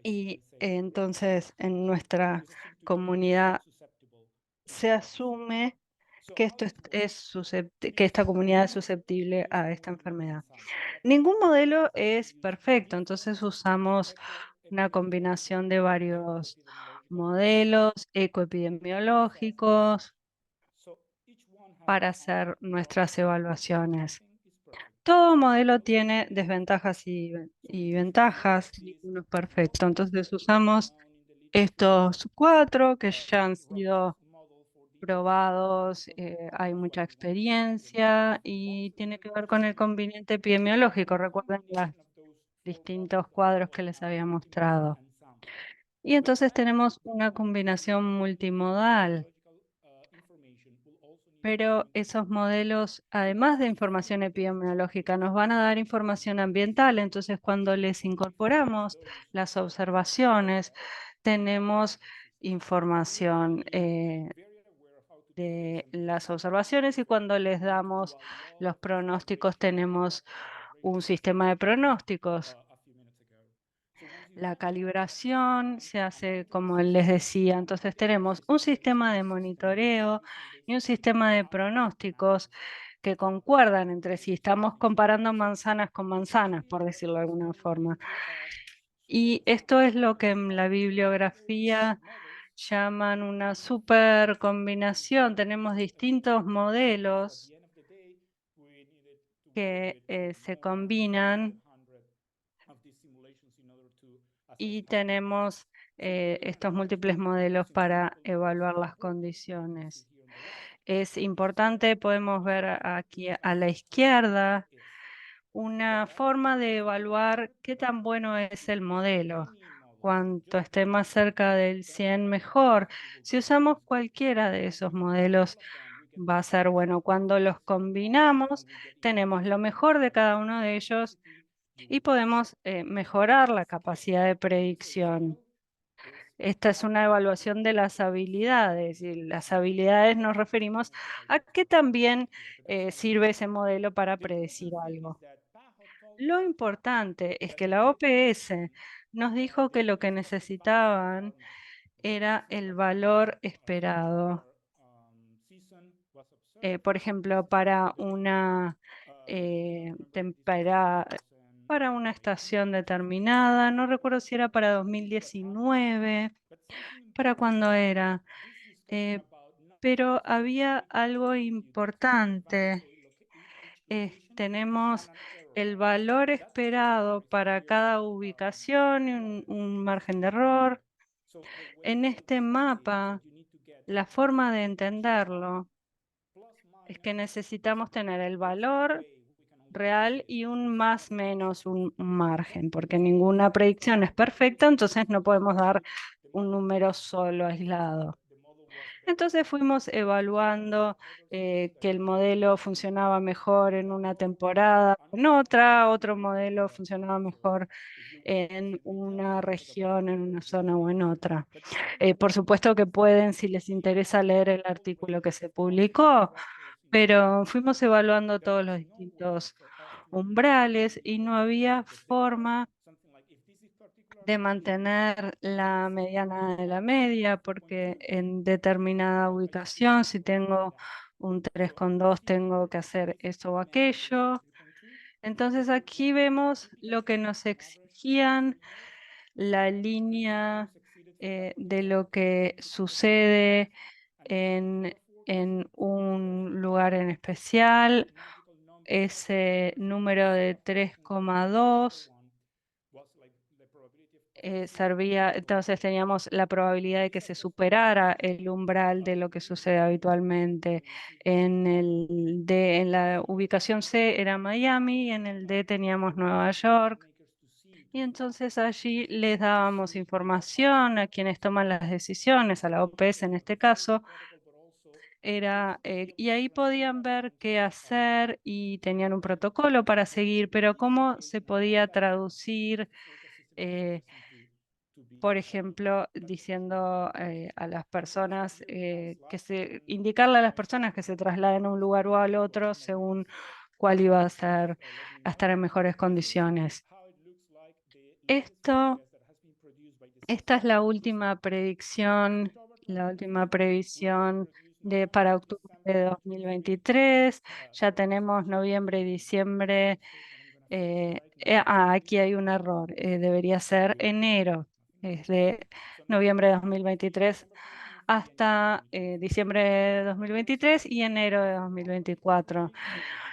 Y entonces en nuestra comunidad se asume que que esta comunidad es susceptible a esta enfermedad. Ningún modelo es perfecto, entonces usamos una combinación de varios modelos ecoepidemiológicos para hacer nuestras evaluaciones. Todo modelo tiene desventajas y ventajas, ninguno es perfecto. Entonces usamos estos 4 que ya han sido probados, hay mucha experiencia y tiene que ver con el conveniente epidemiológico. Recuerden los distintos cuadros que les había mostrado. Y entonces tenemos una combinación multimodal. Pero esos modelos, además de información epidemiológica, nos van a dar información ambiental. Entonces, cuando les incorporamos las observaciones, tenemos información de las observaciones y cuando les damos los pronósticos, tenemos un sistema de pronósticos. La calibración se hace como les decía, entonces tenemos un sistema de monitoreo y un sistema de pronósticos que concuerdan entre sí. Estamos comparando manzanas con manzanas, por decirlo de alguna forma. Y esto es lo que en la bibliografía llaman una super combinación. Tenemos distintos modelos que se combinan y tenemos estos múltiples modelos para evaluar las condiciones. Es importante, podemos ver aquí a la izquierda, una forma de evaluar qué tan bueno es el modelo. Cuanto esté más cerca del 100, mejor. Si usamos cualquiera de esos modelos, va a ser bueno. Cuando los combinamos, tenemos lo mejor de cada uno de ellos y podemos mejorar la capacidad de predicción. Esta es una evaluación de las habilidades y las habilidades nos referimos a qué también sirve ese modelo para predecir algo. Lo importante es que la OPS nos dijo que lo que necesitaban era el valor esperado. Por ejemplo, para una para una estación determinada, no recuerdo si era para 2019, para cuándo era, pero había algo importante. Tenemos el valor esperado para cada ubicación y un margen de error. En este mapa, la forma de entenderlo es que necesitamos tener el valor real y un más menos un margen, porque ninguna predicción es perfecta, entonces no podemos dar un número solo aislado. Entonces fuimos evaluando que el modelo funcionaba mejor en una temporada o en otra, otro modelo funcionaba mejor en una región, en una zona o en otra. Por supuesto que pueden, si les interesa, leer el artículo que se publicó, pero fuimos evaluando todos los distintos umbrales y no había forma de mantener la mediana de la media, porque en determinada ubicación, si tengo un 3,2, tengo que hacer eso o aquello. Entonces aquí vemos lo que nos exigían, la línea de lo que sucede en un lugar en especial, ese número de 3,2 servía, entonces teníamos la probabilidad de que se superara el umbral de lo que sucede habitualmente. En el D, en la ubicación C era Miami, en el D teníamos Nueva York. Y entonces allí les dábamos información a quienes toman las decisiones, a la OPS en este caso, y ahí podían ver qué hacer y tenían un protocolo para seguir, pero cómo se podía traducir, por ejemplo, diciendo a las personas indicarle a las personas que se trasladen a un lugar o al otro según cuál iba a estar en mejores condiciones. Esta es la última predicción para octubre de 2023. Ya tenemos noviembre y diciembre. Aquí hay un error. Debería ser enero. Es de noviembre de 2023 hasta diciembre de 2023 y enero de 2024.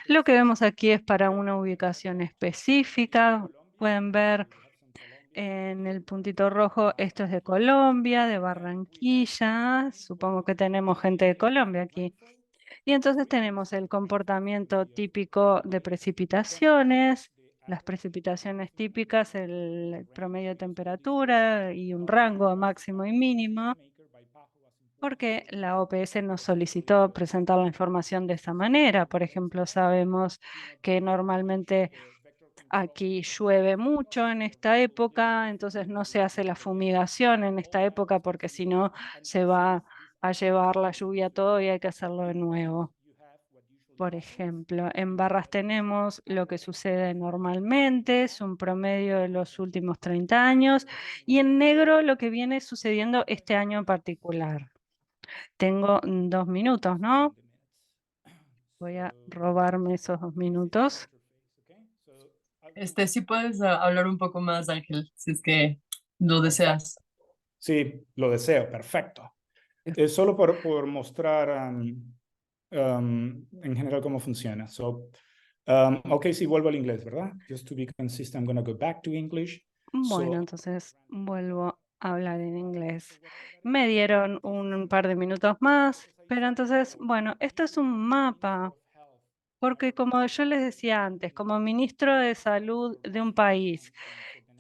Lo que vemos aquí es para una ubicación específica. Pueden ver en el puntito rojo, esto es de Colombia, de Barranquilla. Supongo que tenemos gente de Colombia aquí. Y entonces tenemos el comportamiento típico de precipitaciones, las precipitaciones típicas, el promedio de temperatura y un rango máximo y mínimo, porque la OPS nos solicitó presentar la información de esa manera. Por ejemplo, sabemos que normalmente aquí llueve mucho en esta época, entonces no se hace la fumigación en esta época porque si no se va a llevar la lluvia todo y hay que hacerlo de nuevo. Por ejemplo, en barras tenemos lo que sucede normalmente, es un promedio de los últimos 30 años, y en negro lo que viene sucediendo este año en particular. Tengo 2 minutos, ¿no? Voy a robarme esos 2 minutos. Si puedes hablar un poco más, Ángel, si es que lo deseas. Sí, lo deseo, perfecto. Solo por mostrar en general cómo funciona. Ok, sí, vuelvo al inglés, ¿verdad? Just to be consistent, I'm going to go back to English. Bueno, entonces vuelvo a hablar en inglés. Me dieron un par de minutos más, pero entonces, bueno, esto es un mapa, porque como yo les decía antes, como ministro de salud de un país,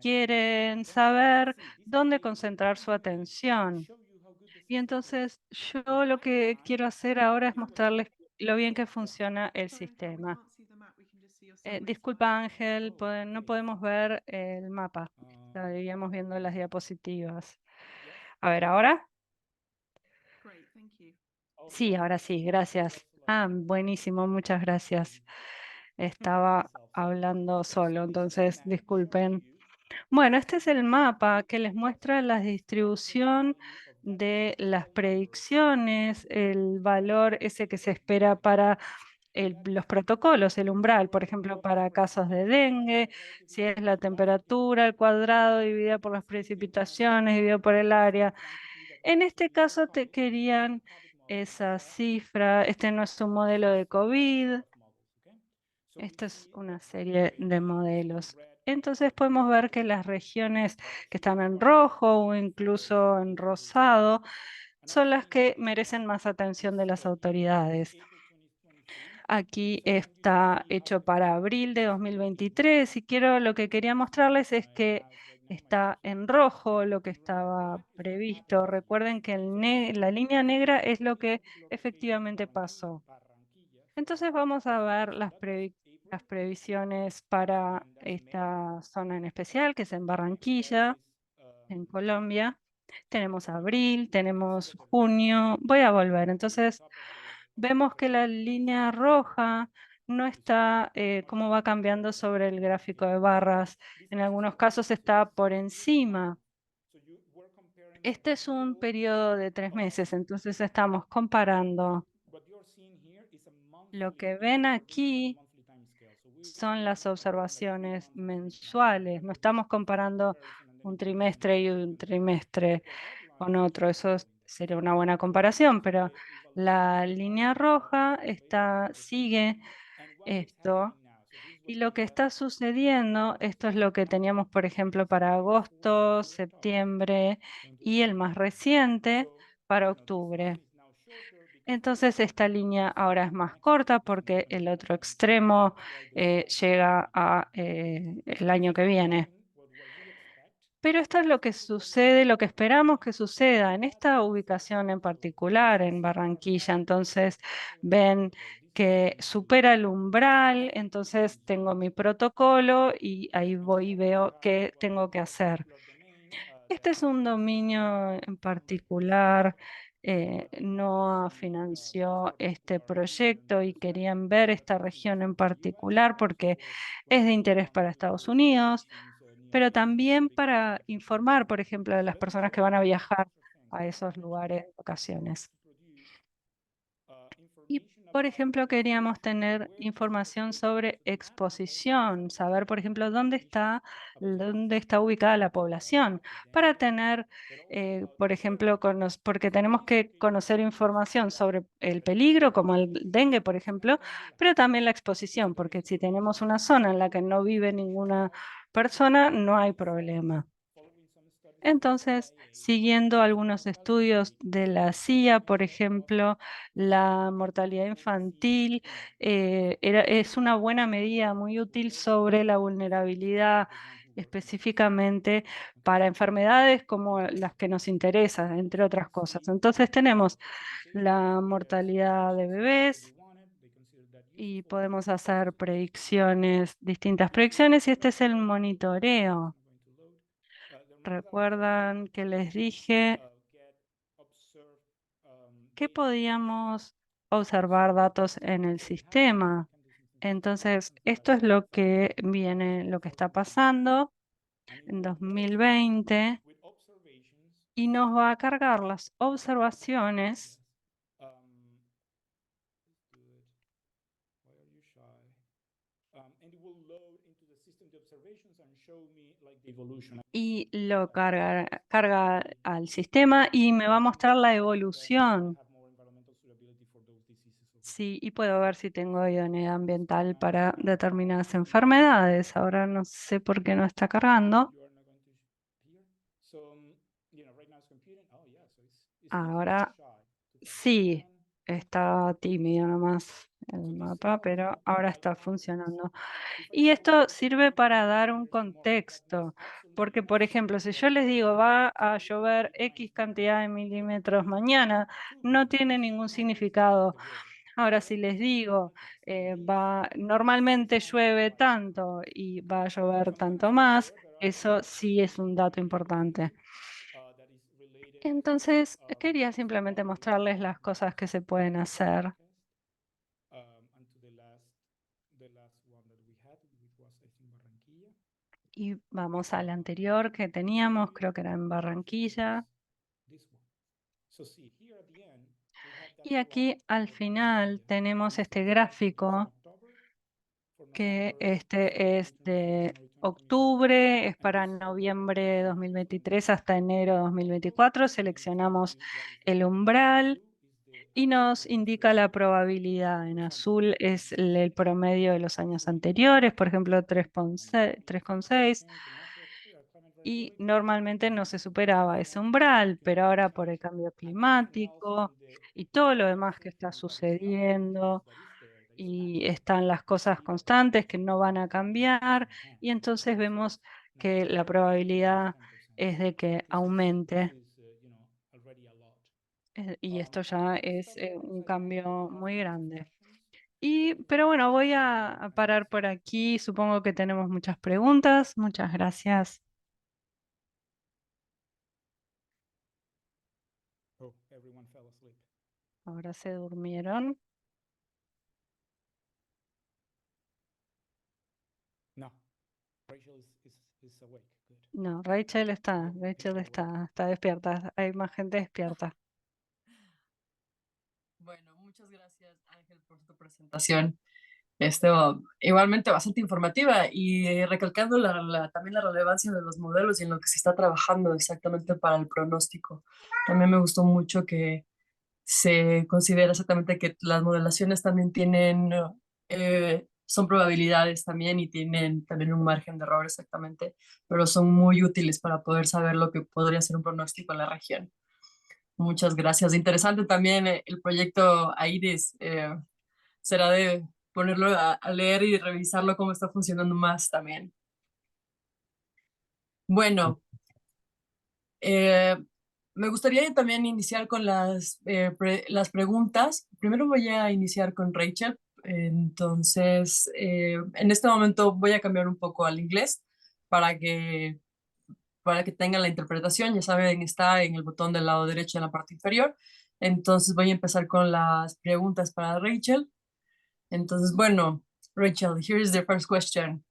quieren saber dónde concentrar su atención. Y entonces yo lo que quiero hacer ahora es mostrarles lo bien que funciona el sistema. Disculpa, Ángel, no podemos ver el mapa. Estaríamos viendo las diapositivas. A ver, ¿ahora? Sí, ahora sí, gracias. Buenísimo, muchas gracias. Estaba hablando solo, entonces disculpen. Bueno, este es el mapa que les muestra la distribución de las predicciones, el valor ese que se espera para los protocolos, el umbral, por ejemplo, para casos de dengue, si es la temperatura al cuadrado dividida por las precipitaciones, dividido por el área. En este caso te querían esa cifra. Este no es un modelo de COVID. Esto es una serie de modelos. Entonces podemos ver que las regiones que están en rojo o incluso en rosado son las que merecen más atención de las autoridades. Aquí está hecho para abril de 2023 y lo que quería mostrarles es que está en rojo lo que estaba previsto. Recuerden que la línea negra es lo que efectivamente pasó. Entonces vamos a ver las previsiones para esta zona en especial, que es en Barranquilla, en Colombia. Tenemos abril, tenemos junio. Voy a volver. Entonces vemos que la línea roja no está cómo va cambiando sobre el gráfico de barras. En algunos casos está por encima. Este es un periodo de 3 meses, entonces estamos comparando. Lo que ven aquí son las observaciones mensuales. No estamos comparando un trimestre y un trimestre con otro. Eso sería una buena comparación, pero la línea roja sigue esto. Y lo que está sucediendo, esto es lo que teníamos, por ejemplo, para agosto, septiembre y el más reciente para octubre. Entonces esta línea ahora es más corta porque el otro extremo llega a el año que viene. Pero esto es lo que sucede, lo que esperamos que suceda en esta ubicación en particular, en Barranquilla. Entonces ven que supera el umbral, entonces tengo mi protocolo y ahí voy y veo qué tengo que hacer. Este es un dominio en particular. NOAA financió este proyecto y querían ver esta región en particular porque es de interés para Estados Unidos, pero también para informar, por ejemplo, a las personas que van a viajar a esos lugares de vacaciones. Y, por ejemplo, queríamos tener información sobre exposición, saber, por ejemplo, dónde está ubicada la población, para tener, por ejemplo, porque tenemos que conocer información sobre el peligro, como el dengue, por ejemplo, pero también la exposición, porque si tenemos una zona en la que no vive ninguna persona, no hay problema. Entonces, siguiendo algunos estudios de la CIA, por ejemplo, la mortalidad infantil es una buena medida muy útil sobre la vulnerabilidad, específicamente para enfermedades como las que nos interesan, entre otras cosas. Entonces, tenemos la mortalidad de bebés y podemos hacer predicciones, distintas predicciones, y este es el monitoreo. ¿Recuerdan que les dije que podíamos observar datos en el sistema? Entonces, esto es lo que viene, lo que está pasando en 2020 y nos va a cargar las observaciones y lo carga al sistema y me va a mostrar la evolución. Sí, y puedo ver si tengo idoneidad ambiental para determinadas enfermedades. Ahora no sé por qué no está cargando. Ahora sí, está tímido nomás el mapa, pero ahora está funcionando. Y esto sirve para dar un contexto, porque por ejemplo, si yo les digo va a llover X cantidad de milímetros mañana, no tiene ningún significado. Ahora, si les digo normalmente llueve tanto y va a llover tanto más, eso sí es un dato importante. Entonces, quería simplemente mostrarles las cosas que se pueden hacer. Y vamos al anterior que teníamos, creo que era en Barranquilla. Y aquí al final tenemos este gráfico que este es de octubre, es para noviembre de 2023 hasta enero de 2024. Seleccionamos el umbral y nos indica la probabilidad. En azul es el promedio de los años anteriores, por ejemplo 3,6. Y normalmente no se superaba ese umbral, pero ahora por el cambio climático y todo lo demás que está sucediendo, y están las cosas constantes que no van a cambiar, y entonces vemos que la probabilidad es de que aumente. Y esto ya es un cambio muy grande. Pero bueno, voy a parar por aquí. Supongo que tenemos muchas preguntas. Muchas gracias. Ahora se durmieron. No, Rachel está despierta. Hay más gente despierta. Bueno, muchas gracias, Ángel, por tu presentación. Igualmente bastante informativa y recalcando también la relevancia de los modelos y en lo que se está trabajando exactamente para el pronóstico. También me gustó mucho que se considera exactamente que las modelaciones también tienen, son probabilidades también y tienen también un margen de error exactamente, pero son muy útiles para poder saber lo que podría ser un pronóstico en la región. Muchas gracias. Interesante también el proyecto AIRIS. Será de ponerlo a leer y revisarlo cómo está funcionando más también. Bueno, eh, me gustaría también iniciar con las preguntas. Primero voy a iniciar con Rachel. Entonces, en este momento voy a cambiar un poco al inglés para que, para que tengan la interpretación. Ya saben, está en el botón del lado derecho en la parte inferior. Entonces voy a empezar con las preguntas para Rachel. Entonces, bueno, Rachel, here is the first question.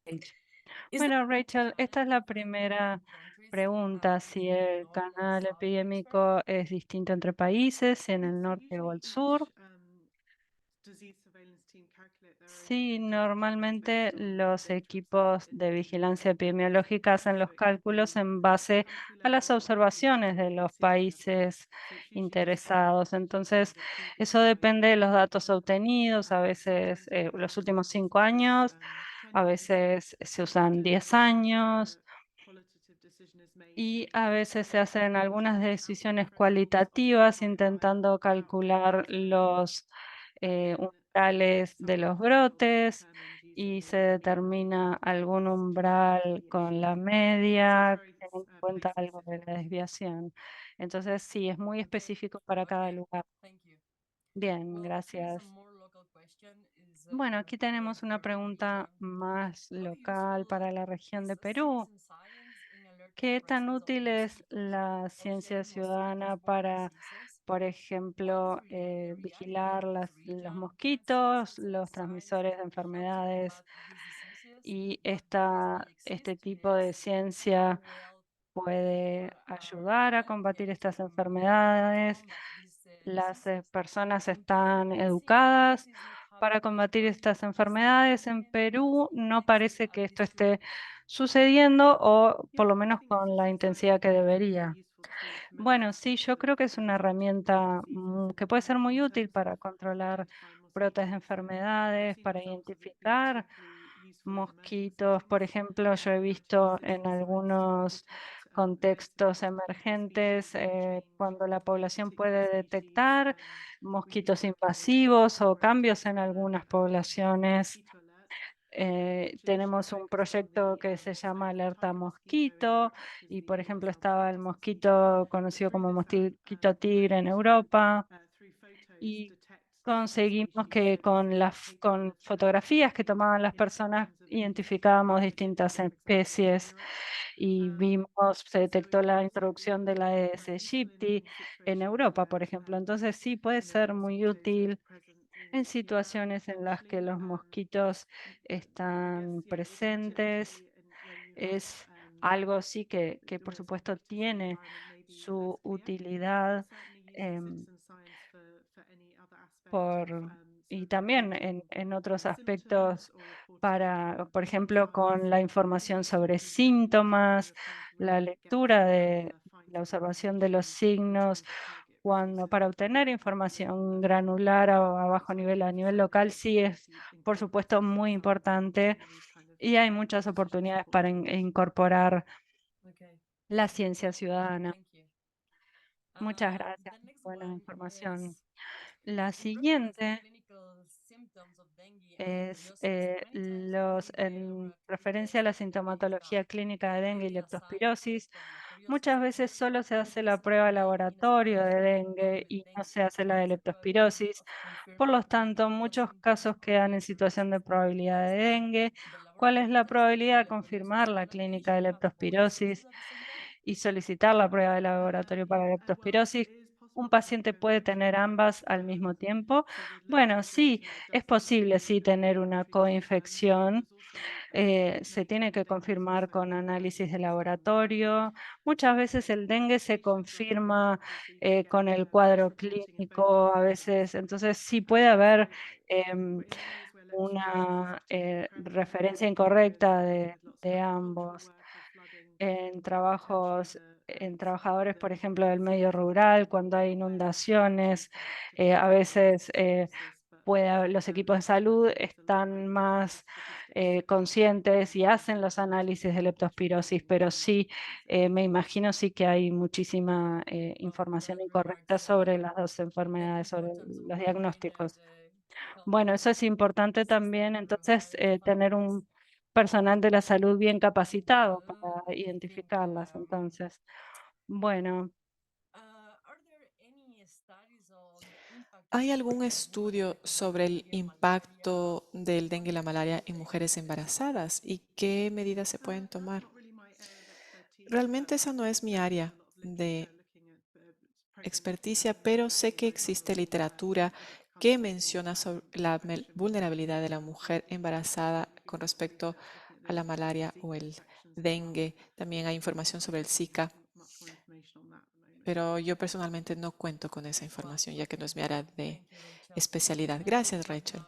Bueno, Rachel, esta es la primera pregunta, si el canal epidémico es distinto entre países, si en el norte o el sur. Sí, normalmente los equipos de vigilancia epidemiológica hacen los cálculos en base a las observaciones de los países interesados. Entonces, eso depende de los datos obtenidos, a veces los últimos 5 años, a veces se usan 10 años y a veces se hacen algunas decisiones cualitativas intentando calcular los umbrales de los brotes y se determina algún umbral con la media, teniendo en cuenta algo de la desviación. Entonces, sí, es muy específico para cada lugar. Bien, gracias. Bueno, aquí tenemos una pregunta más local para la región de Perú. ¿Qué tan útil es la ciencia ciudadana para, por ejemplo, vigilar los mosquitos, los transmisores de enfermedades? Y este tipo de ciencia puede ayudar a combatir estas enfermedades. Las personas están educadas para combatir estas enfermedades. En Perú no parece que esto esté sucediendo o por lo menos con la intensidad que debería. Bueno, sí, yo creo que es una herramienta que puede ser muy útil para controlar brotes de enfermedades, para identificar mosquitos. Por ejemplo, yo he visto en algunos contextos emergentes cuando la población puede detectar mosquitos invasivos o cambios en algunas poblaciones. Tenemos un proyecto que se llama Alerta Mosquito y, por ejemplo, estaba el mosquito conocido como mosquito tigre en Europa y conseguimos que con fotografías que tomaban las personas identificábamos distintas especies y se detectó la introducción de la Aedes aegypti en Europa, por ejemplo. Entonces sí puede ser muy útil en situaciones en las que los mosquitos están presentes. Es algo sí que por supuesto tiene su utilidad. em, y también en otros aspectos para, por ejemplo, con la información sobre síntomas, la lectura de la observación de los signos, para obtener información granular o a bajo nivel, a nivel local, sí es, por supuesto, muy importante y hay muchas oportunidades para incorporar la ciencia ciudadana. Muchas gracias, buena información. La siguiente es en referencia a la sintomatología clínica de dengue y leptospirosis. Muchas veces solo se hace la prueba de laboratorio de dengue y no se hace la de leptospirosis. Por lo tanto, muchos casos quedan en situación de probabilidad de dengue. ¿Cuál es la probabilidad de confirmar la clínica de leptospirosis y solicitar la prueba de laboratorio para leptospirosis? ¿Un paciente puede tener ambas al mismo tiempo? Bueno, sí, es posible sí tener una coinfección. Se tiene que confirmar con análisis de laboratorio. Muchas veces el dengue se confirma con el cuadro clínico, a veces, entonces sí puede haber em, una referencia incorrecta de ambos en trabajadores, por ejemplo, del medio rural, cuando hay inundaciones, a veces los equipos de salud están más conscientes y hacen los análisis de leptospirosis, pero sí, me imagino sí que hay muchísima información incorrecta sobre las dos enfermedades, sobre los diagnósticos. Bueno, eso es importante también, entonces, tener un personal de la salud bien capacitado para identificarlas. Entonces, bueno, ¿Hay algún estudio sobre el impacto del dengue y la malaria en mujeres embarazadas y qué medidas se pueden tomar? Realmente esa no es mi área de experticia, pero sé que existe literatura que menciona sobre la vulnerabilidad de la mujer embarazada con respecto a la malaria o el dengue. También hay información sobre el Zika, pero yo personalmente no cuento con esa información, ya que no es mi área de especialidad. Gracias, Rachel.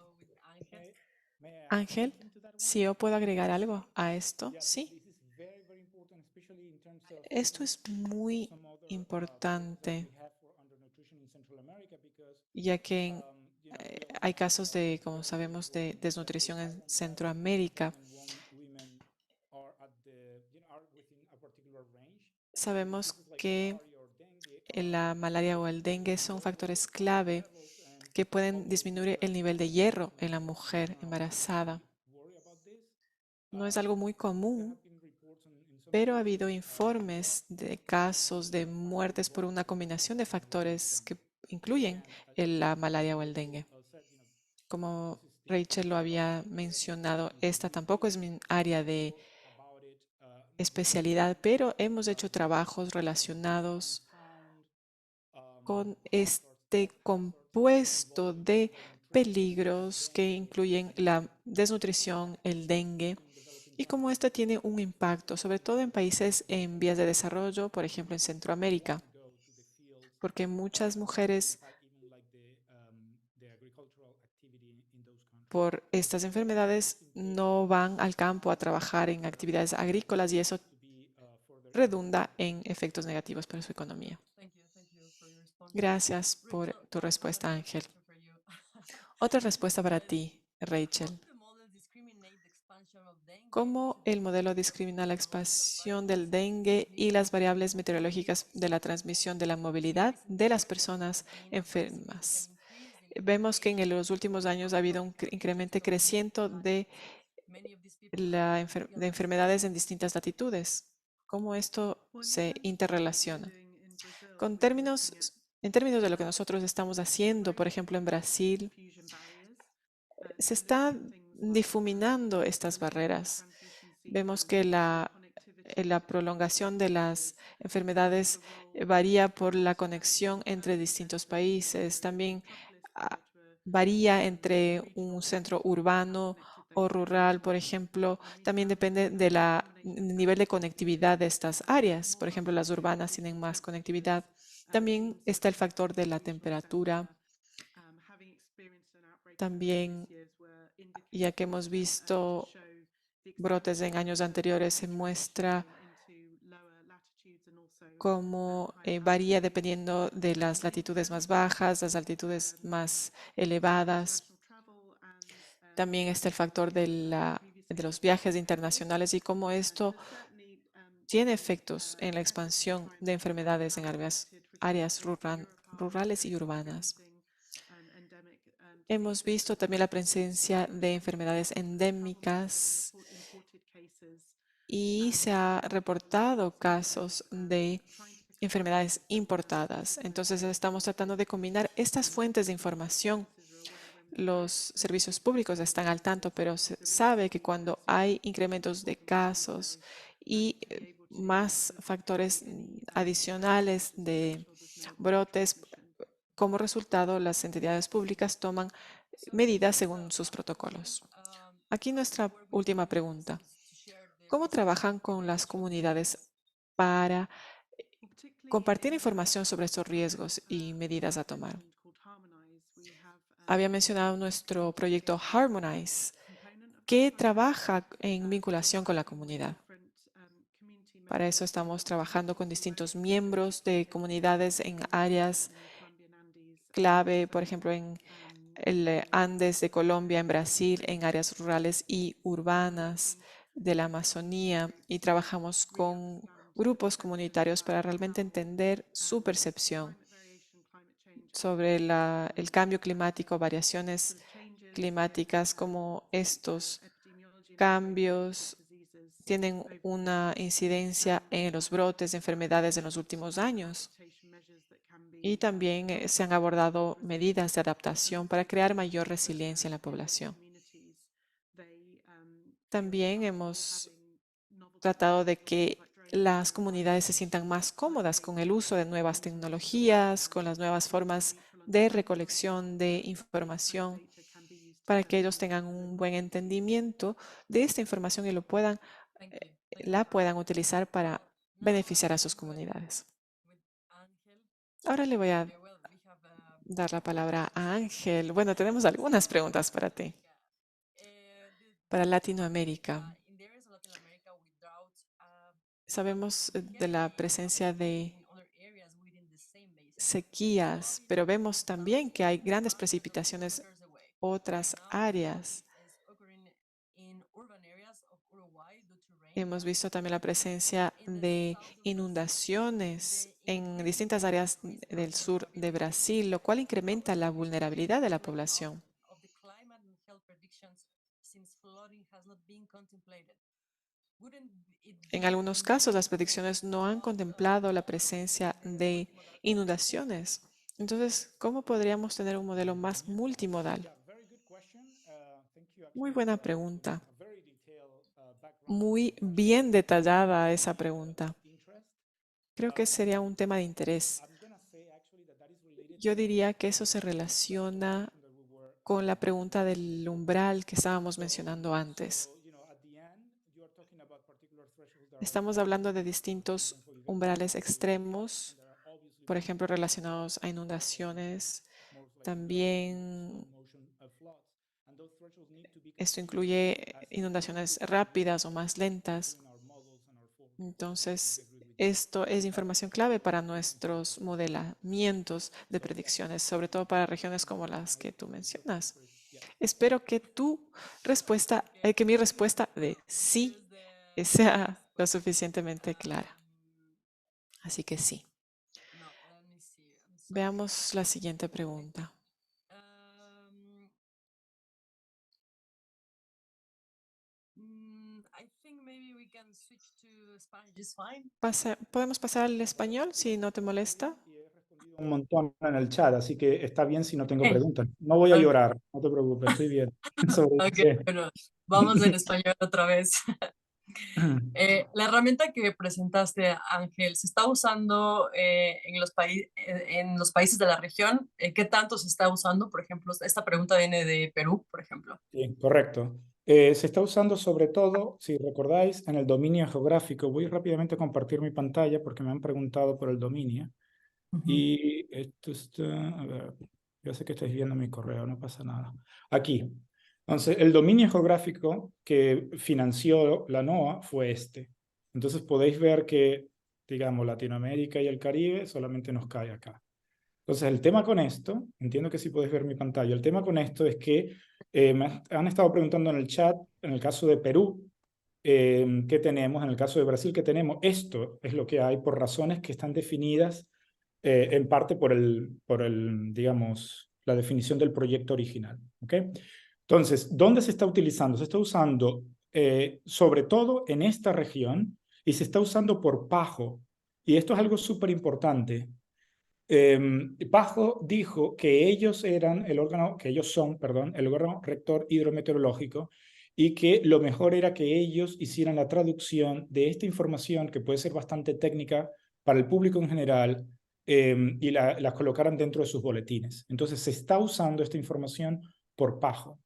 Ángel, si yo puedo agregar algo a esto, sí. Esto es muy importante, ya que hay casos de, como sabemos, de desnutrición en Centroamérica. Sabemos que la malaria o el dengue son factores clave que pueden disminuir el nivel de hierro en la mujer embarazada. No es algo muy común, pero ha habido informes de casos de muertes por una combinación de factores que incluyen la malaria o el dengue. Como Rachel lo había mencionado, esta tampoco es mi área de especialidad, pero hemos hecho trabajos relacionados con este compuesto de peligros que incluyen la desnutrición, el dengue, y cómo este tiene un impacto, sobre todo en países en vías de desarrollo, por ejemplo en Centroamérica, porque muchas mujeres por estas enfermedades no van al campo a trabajar en actividades agrícolas y eso redunda en efectos negativos para su economía. Gracias por tu respuesta, Ángel. Otra respuesta para ti, Rachel. ¿Cómo el modelo discrimina la expansión del dengue y las variables meteorológicas de la transmisión de la movilidad de las personas enfermas? Vemos que en los últimos años ha habido un incremento creciente de enfermedades en distintas latitudes. ¿Cómo esto se interrelaciona? En términos de lo que nosotros estamos haciendo, por ejemplo, en Brasil, se están difuminando estas barreras. Vemos que la prolongación de las enfermedades varía por la conexión entre distintos países. También varía entre un centro urbano o rural, por ejemplo. También depende del nivel de conectividad de estas áreas. Por ejemplo, las urbanas tienen más conectividad. También está el factor de la temperatura. También, ya que hemos visto brotes en años anteriores, se muestra cómo varía dependiendo de las latitudes más bajas, las altitudes más elevadas. También está el factor de los viajes internacionales y cómo esto tiene efectos en la expansión de enfermedades en áreas rurales y urbanas. Hemos visto también la presencia de enfermedades endémicas y se ha reportado casos de enfermedades importadas. Entonces, estamos tratando de combinar estas fuentes de información. Los servicios públicos están al tanto, pero se sabe que cuando hay incrementos de casos y más factores adicionales de brotes, como resultado, las entidades públicas toman medidas según sus protocolos. Aquí nuestra última pregunta. ¿Cómo trabajan con las comunidades para compartir información sobre estos riesgos y medidas a tomar? había mencionado nuestro proyecto Harmonize, que trabaja en vinculación con la comunidad. Para eso estamos trabajando con distintos miembros de comunidades en áreas clave, por ejemplo, en el Andes de Colombia, en Brasil, en áreas rurales y urbanas de la Amazonía, y trabajamos con grupos comunitarios para realmente entender su percepción sobre el cambio climático, variaciones climáticas, cómo estos cambios tienen una incidencia en los brotes de enfermedades en los últimos años. Y también se han abordado medidas de adaptación para crear mayor resiliencia en la población. También hemos tratado de que las comunidades se sientan más cómodas con el uso de nuevas tecnologías, con las nuevas formas de recolección de información, para que ellos tengan un buen entendimiento de esta información y la puedan utilizar para beneficiar a sus comunidades. Ahora le voy a dar la palabra a Ángel. Bueno, tenemos algunas preguntas para ti. Para Latinoamérica, sabemos de la presencia de sequías, pero vemos también que hay grandes precipitaciones en otras áreas. Hemos visto también la presencia de inundaciones en distintas áreas del sur de Brasil, lo cual incrementa la vulnerabilidad de la población. En algunos casos, las predicciones no han contemplado la presencia de inundaciones. Entonces, ¿cómo podríamos tener un modelo más multimodal? Muy buena pregunta. Muy bien detallada esa pregunta. Creo que sería un tema de interés. Yo diría que eso se relaciona con la pregunta del umbral que estábamos mencionando antes. Estamos hablando de distintos umbrales extremos, por ejemplo, relacionados a inundaciones. También esto incluye inundaciones rápidas o más lentas. Entonces, esto es información clave para nuestros modelamientos de predicciones, sobre todo para regiones como las que tú mencionas. Espero que mi respuesta de sí sea lo suficientemente clara. Así que sí. Veamos la siguiente pregunta. ¿Podemos pasar al español si no te molesta? Un montón en el chat, así que está bien si no tengo preguntas. No voy a llorar, no te preocupes, estoy bien. Bueno, vamos en español otra vez. La herramienta que presentaste, Ángel, ¿se está usando en los países de la región? ¿Qué tanto se está usando? Por ejemplo, esta pregunta viene de Perú, por ejemplo. Sí, correcto. Se está usando sobre todo, si recordáis, en el dominio geográfico. Voy rápidamente a compartir mi pantalla porque me han preguntado por el dominio. Y esto está, a ver, yo sé que estáis viendo mi correo, no pasa nada. Aquí. Entonces, el dominio geográfico que financió la NOAA fue este. Entonces, podéis ver que, digamos, Latinoamérica y el Caribe solamente nos cae acá. Entonces, el tema con esto, entiendo que sí podéis ver mi pantalla, el tema con esto es que me han estado preguntando en el chat, en el caso de Perú, ¿qué tenemos? En el caso de Brasil, ¿qué tenemos? Esto es lo que hay por razones que están definidas en parte por digamos, la definición del proyecto original. ¿Okay? Entonces, ¿dónde se está utilizando? Se está usando sobre todo en esta región y se está usando por PAHO. Y esto es algo súper importante. PAHO dijo que ellos son, perdón, el órgano rector hidrometeorológico y que lo mejor era que ellos hicieran la traducción de esta información, que puede ser bastante técnica para el público en general, y la colocaran dentro de sus boletines. Entonces se está usando esta información por PAHO.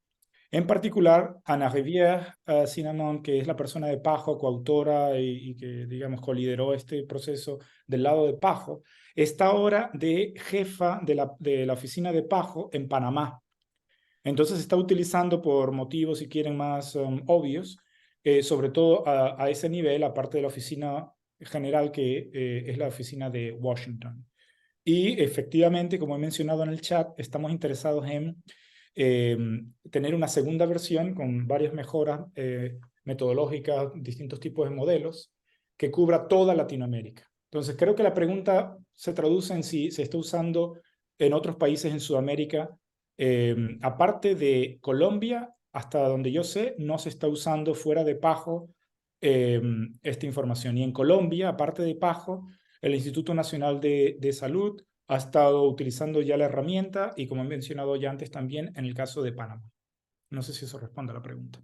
En particular, Ana Rivière Cinnamon, que es la persona de PAHO, coautora y que, digamos, colideró este proceso del lado de PAHO, está ahora de jefa de la oficina de PAHO en Panamá. Entonces se está utilizando por motivos, si quieren, más obvios, sobre todo a ese nivel, aparte de la oficina general que es la oficina de Washington. Y efectivamente, como he mencionado en el chat, estamos interesados en tener una segunda versión con varias mejoras metodológicas, distintos tipos de modelos, que cubra toda Latinoamérica. Entonces, creo que la pregunta se traduce en si se está usando en otros países en Sudamérica. Aparte de Colombia, hasta donde yo sé, no se está usando fuera de Pajo esta información. Y en Colombia, aparte de Pajo, el Instituto Nacional de Salud ha estado utilizando ya la herramienta y, como he mencionado ya antes, también en el caso de Panamá. No sé si eso responde a la pregunta.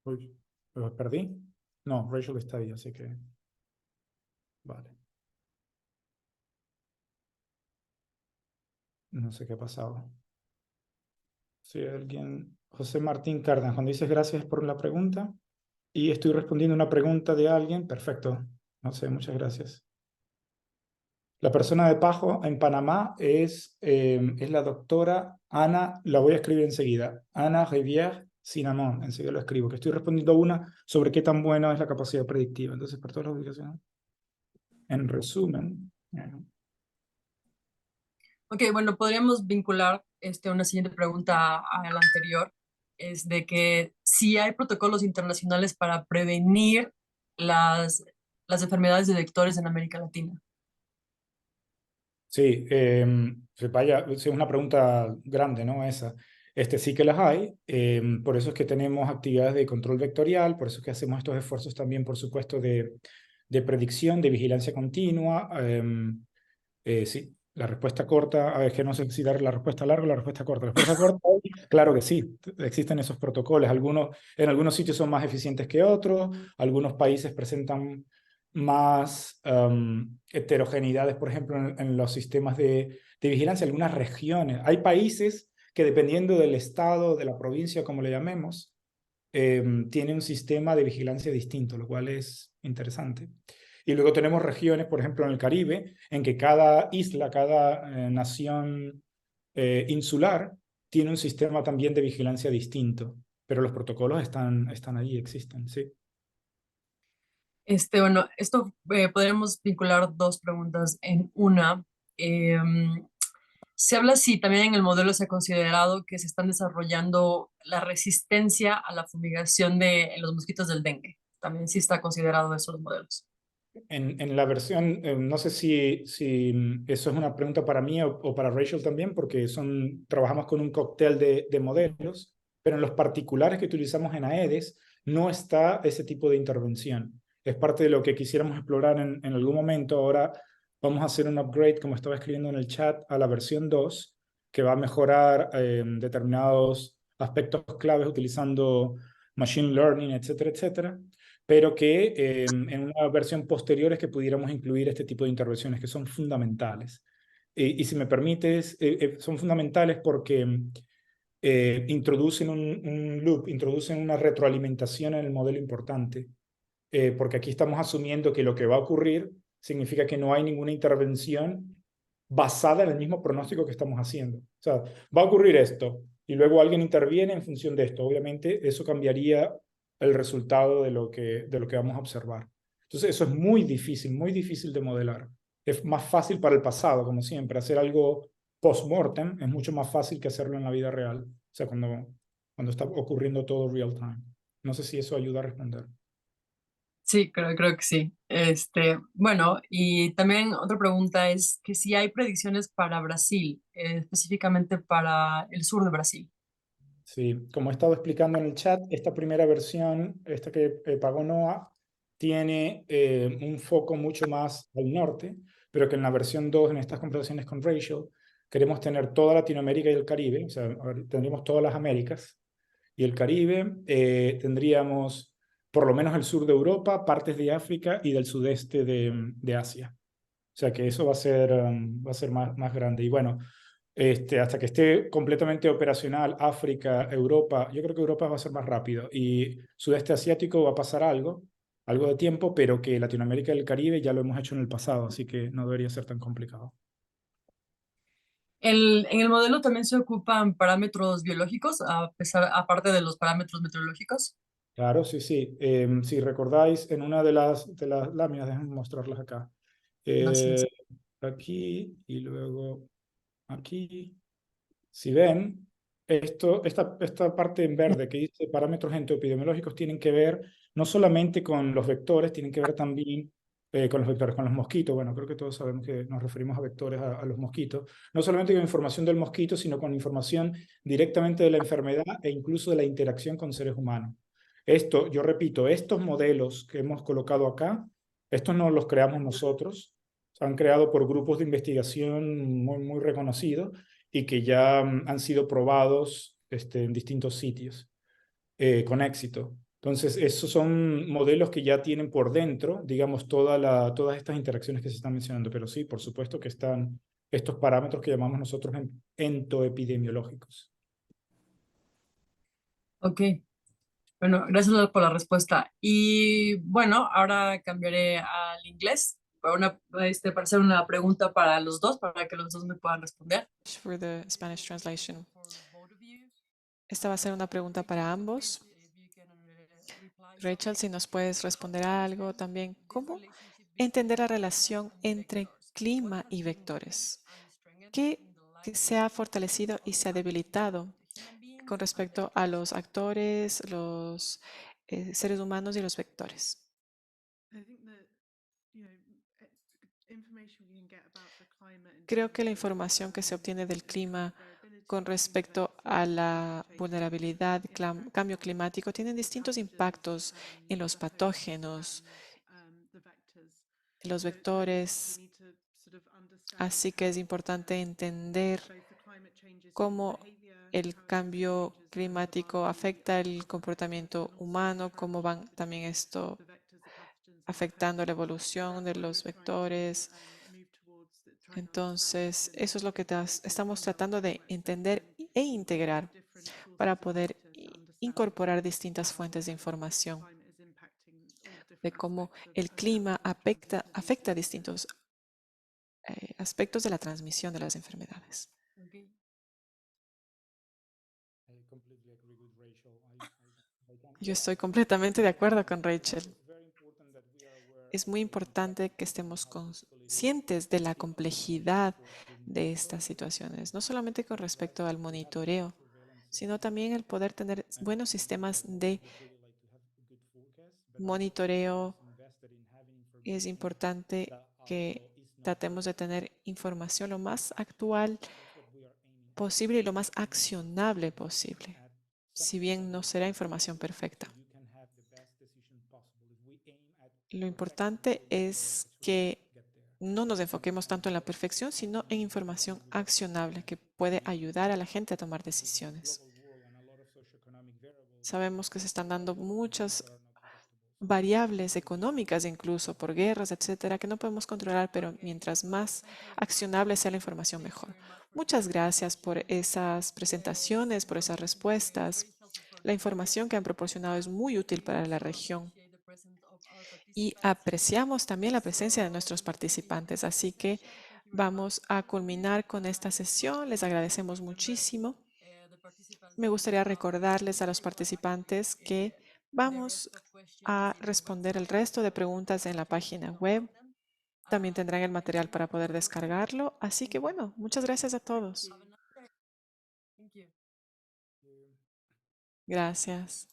Uy, ¿lo perdí? No, Rachel está ahí, así que... Vale. No sé qué ha pasado. Si alguien... José Martín Cárdenas, cuando dices gracias por la pregunta y estoy respondiendo una pregunta de alguien, perfecto. No sé, muchas gracias. La persona de Pajo en Panamá es la doctora Ana, la voy a escribir enseguida, Ana Rivière Cinnamon, enseguida lo escribo, que estoy respondiendo una sobre qué tan buena es la capacidad predictiva. Entonces, para todas las ubicaciones, en resumen... Ok, bueno, podríamos vincular una siguiente pregunta a la anterior, es de que si hay protocolos internacionales para prevenir las enfermedades de vectores en América Latina. Sí, vaya, es una pregunta grande, ¿no? Esa. Sí que las hay, por eso es que tenemos actividades de control vectorial, por eso es que hacemos estos esfuerzos también, por supuesto, de predicción, de vigilancia continua. Sí, la respuesta corta, a ver, es que no sé si dar la respuesta larga o la respuesta corta. La respuesta corta, claro que sí, existen esos protocolos. En algunos sitios son más eficientes que otros, algunos países presentan más heterogeneidades, por ejemplo, en los sistemas de vigilancia, algunas regiones. Hay países que dependiendo del estado, de la provincia, como le llamemos, tiene un sistema de vigilancia distinto, lo cual es interesante. Y luego tenemos regiones, por ejemplo, en el Caribe, en que cada isla, cada nación insular tiene un sistema también de vigilancia distinto, pero los protocolos están ahí, existen, sí. Bueno, esto podríamos vincular dos preguntas en una. Se habla si también en el modelo se ha considerado que se están desarrollando la resistencia a la fumigación de los mosquitos del dengue. También sí está considerado esos modelos. En la versión, no sé si eso es una pregunta para mí o para Rachel también, porque trabajamos con un cóctel de modelos, pero en los particulares que utilizamos en AEDES no está ese tipo de intervención. Es parte de lo que quisiéramos explorar en algún momento. Ahora vamos a hacer un upgrade, como estaba escribiendo en el chat, a la versión 2, que va a mejorar determinados aspectos claves utilizando machine learning, etcétera, etcétera, pero que en una versión posterior es que pudiéramos incluir este tipo de intervenciones que son fundamentales. Y si me permites, son fundamentales porque introducen un loop, introducen una retroalimentación en el modelo importante, porque aquí estamos asumiendo que lo que va a ocurrir significa que no hay ninguna intervención basada en el mismo pronóstico que estamos haciendo. O sea, va a ocurrir esto y luego alguien interviene en función de esto. Obviamente eso cambiaría el resultado de lo que vamos a observar. Entonces eso es muy difícil de modelar. Es más fácil para el pasado, como siempre. Hacer algo post-mortem es mucho más fácil que hacerlo en la vida real. O sea, cuando está ocurriendo todo real time. No sé si eso ayuda a responder. Sí, creo que sí. Bueno, y también otra pregunta es que si hay predicciones para Brasil, específicamente para el sur de Brasil. Sí, como he estado explicando en el chat, esta primera versión, esta que pagó NOAA, tiene un foco mucho más al norte, pero que en la versión 2, en estas conversaciones con Rachel, queremos tener toda Latinoamérica y el Caribe, o sea, tendríamos todas las Américas y el Caribe, tendríamos por lo menos el sur de Europa, partes de África y del sudeste de Asia. O sea que eso va a ser más grande. Y bueno, hasta que esté completamente operacional, África, Europa, yo creo que Europa va a ser más rápido y Sudeste Asiático va a pasar algo de tiempo, pero que Latinoamérica y el Caribe ya lo hemos hecho en el pasado, así que no debería ser tan complicado. En el modelo también se ocupan parámetros biológicos, aparte de los parámetros meteorológicos. Claro, sí, sí. Si recordáis, en una de las láminas, déjenme mostrarlas acá. Gracias. Aquí y luego aquí. Si ven, esta parte en verde que dice parámetros entoepidemiológicos tienen que ver no solamente con los vectores, tienen que ver también con los vectores, con los mosquitos. Bueno, creo que todos sabemos que nos referimos a vectores, a los mosquitos. No solamente con información del mosquito, sino con información directamente de la enfermedad e incluso de la interacción con seres humanos. Esto, yo repito, estos modelos que hemos colocado acá, estos no los creamos nosotros, se han creado por grupos de investigación muy reconocidos y que ya han sido probados en distintos sitios con éxito. Entonces, esos son modelos que ya tienen por dentro, digamos, todas estas interacciones que se están mencionando, pero sí, por supuesto que están estos parámetros que llamamos nosotros entoepidemiológicos. Ok, bueno, gracias por la respuesta. Y bueno, ahora cambiaré al inglés para hacer una pregunta para los dos, para que los dos me puedan responder. For the Spanish translation. Esta va a ser una pregunta para ambos. Rachel, si nos puedes responder algo también. ¿Cómo entender la relación entre clima y vectores? ¿Qué se ha fortalecido y se ha debilitado con respecto a los actores, los seres humanos y los vectores? Creo que la información que se obtiene del clima con respecto a la vulnerabilidad, cambio climático, tienen distintos impactos en los patógenos, los vectores. Así que es importante entender cómo el cambio climático afecta el comportamiento humano, cómo van también esto afectando la evolución de los vectores. Entonces, eso es lo que estamos tratando de entender e integrar para poder incorporar distintas fuentes de información de cómo el clima afecta distintos aspectos de la transmisión de las enfermedades. Yo estoy completamente de acuerdo con Rachel. Es muy importante que estemos conscientes de la complejidad de estas situaciones, no solamente con respecto al monitoreo, sino también el poder tener buenos sistemas de monitoreo. Es importante que tratemos de tener información lo más actual posible y lo más accionable posible, si bien no será información perfecta. Lo importante es que no nos enfoquemos tanto en la perfección, sino en información accionable que puede ayudar a la gente a tomar decisiones. Sabemos que se están dando muchas variables económicas, incluso por guerras, etcétera, que no podemos controlar, pero mientras más accionable sea la información, mejor. Muchas gracias por esas presentaciones, por esas respuestas. La información que han proporcionado es muy útil para la región y apreciamos también la presencia de nuestros participantes. Así que vamos a culminar con esta sesión. Les agradecemos muchísimo. Me gustaría recordarles a los participantes que vamos a responder el resto de preguntas en la página web. También tendrán el material para poder descargarlo. Así que bueno, muchas gracias a todos. Gracias.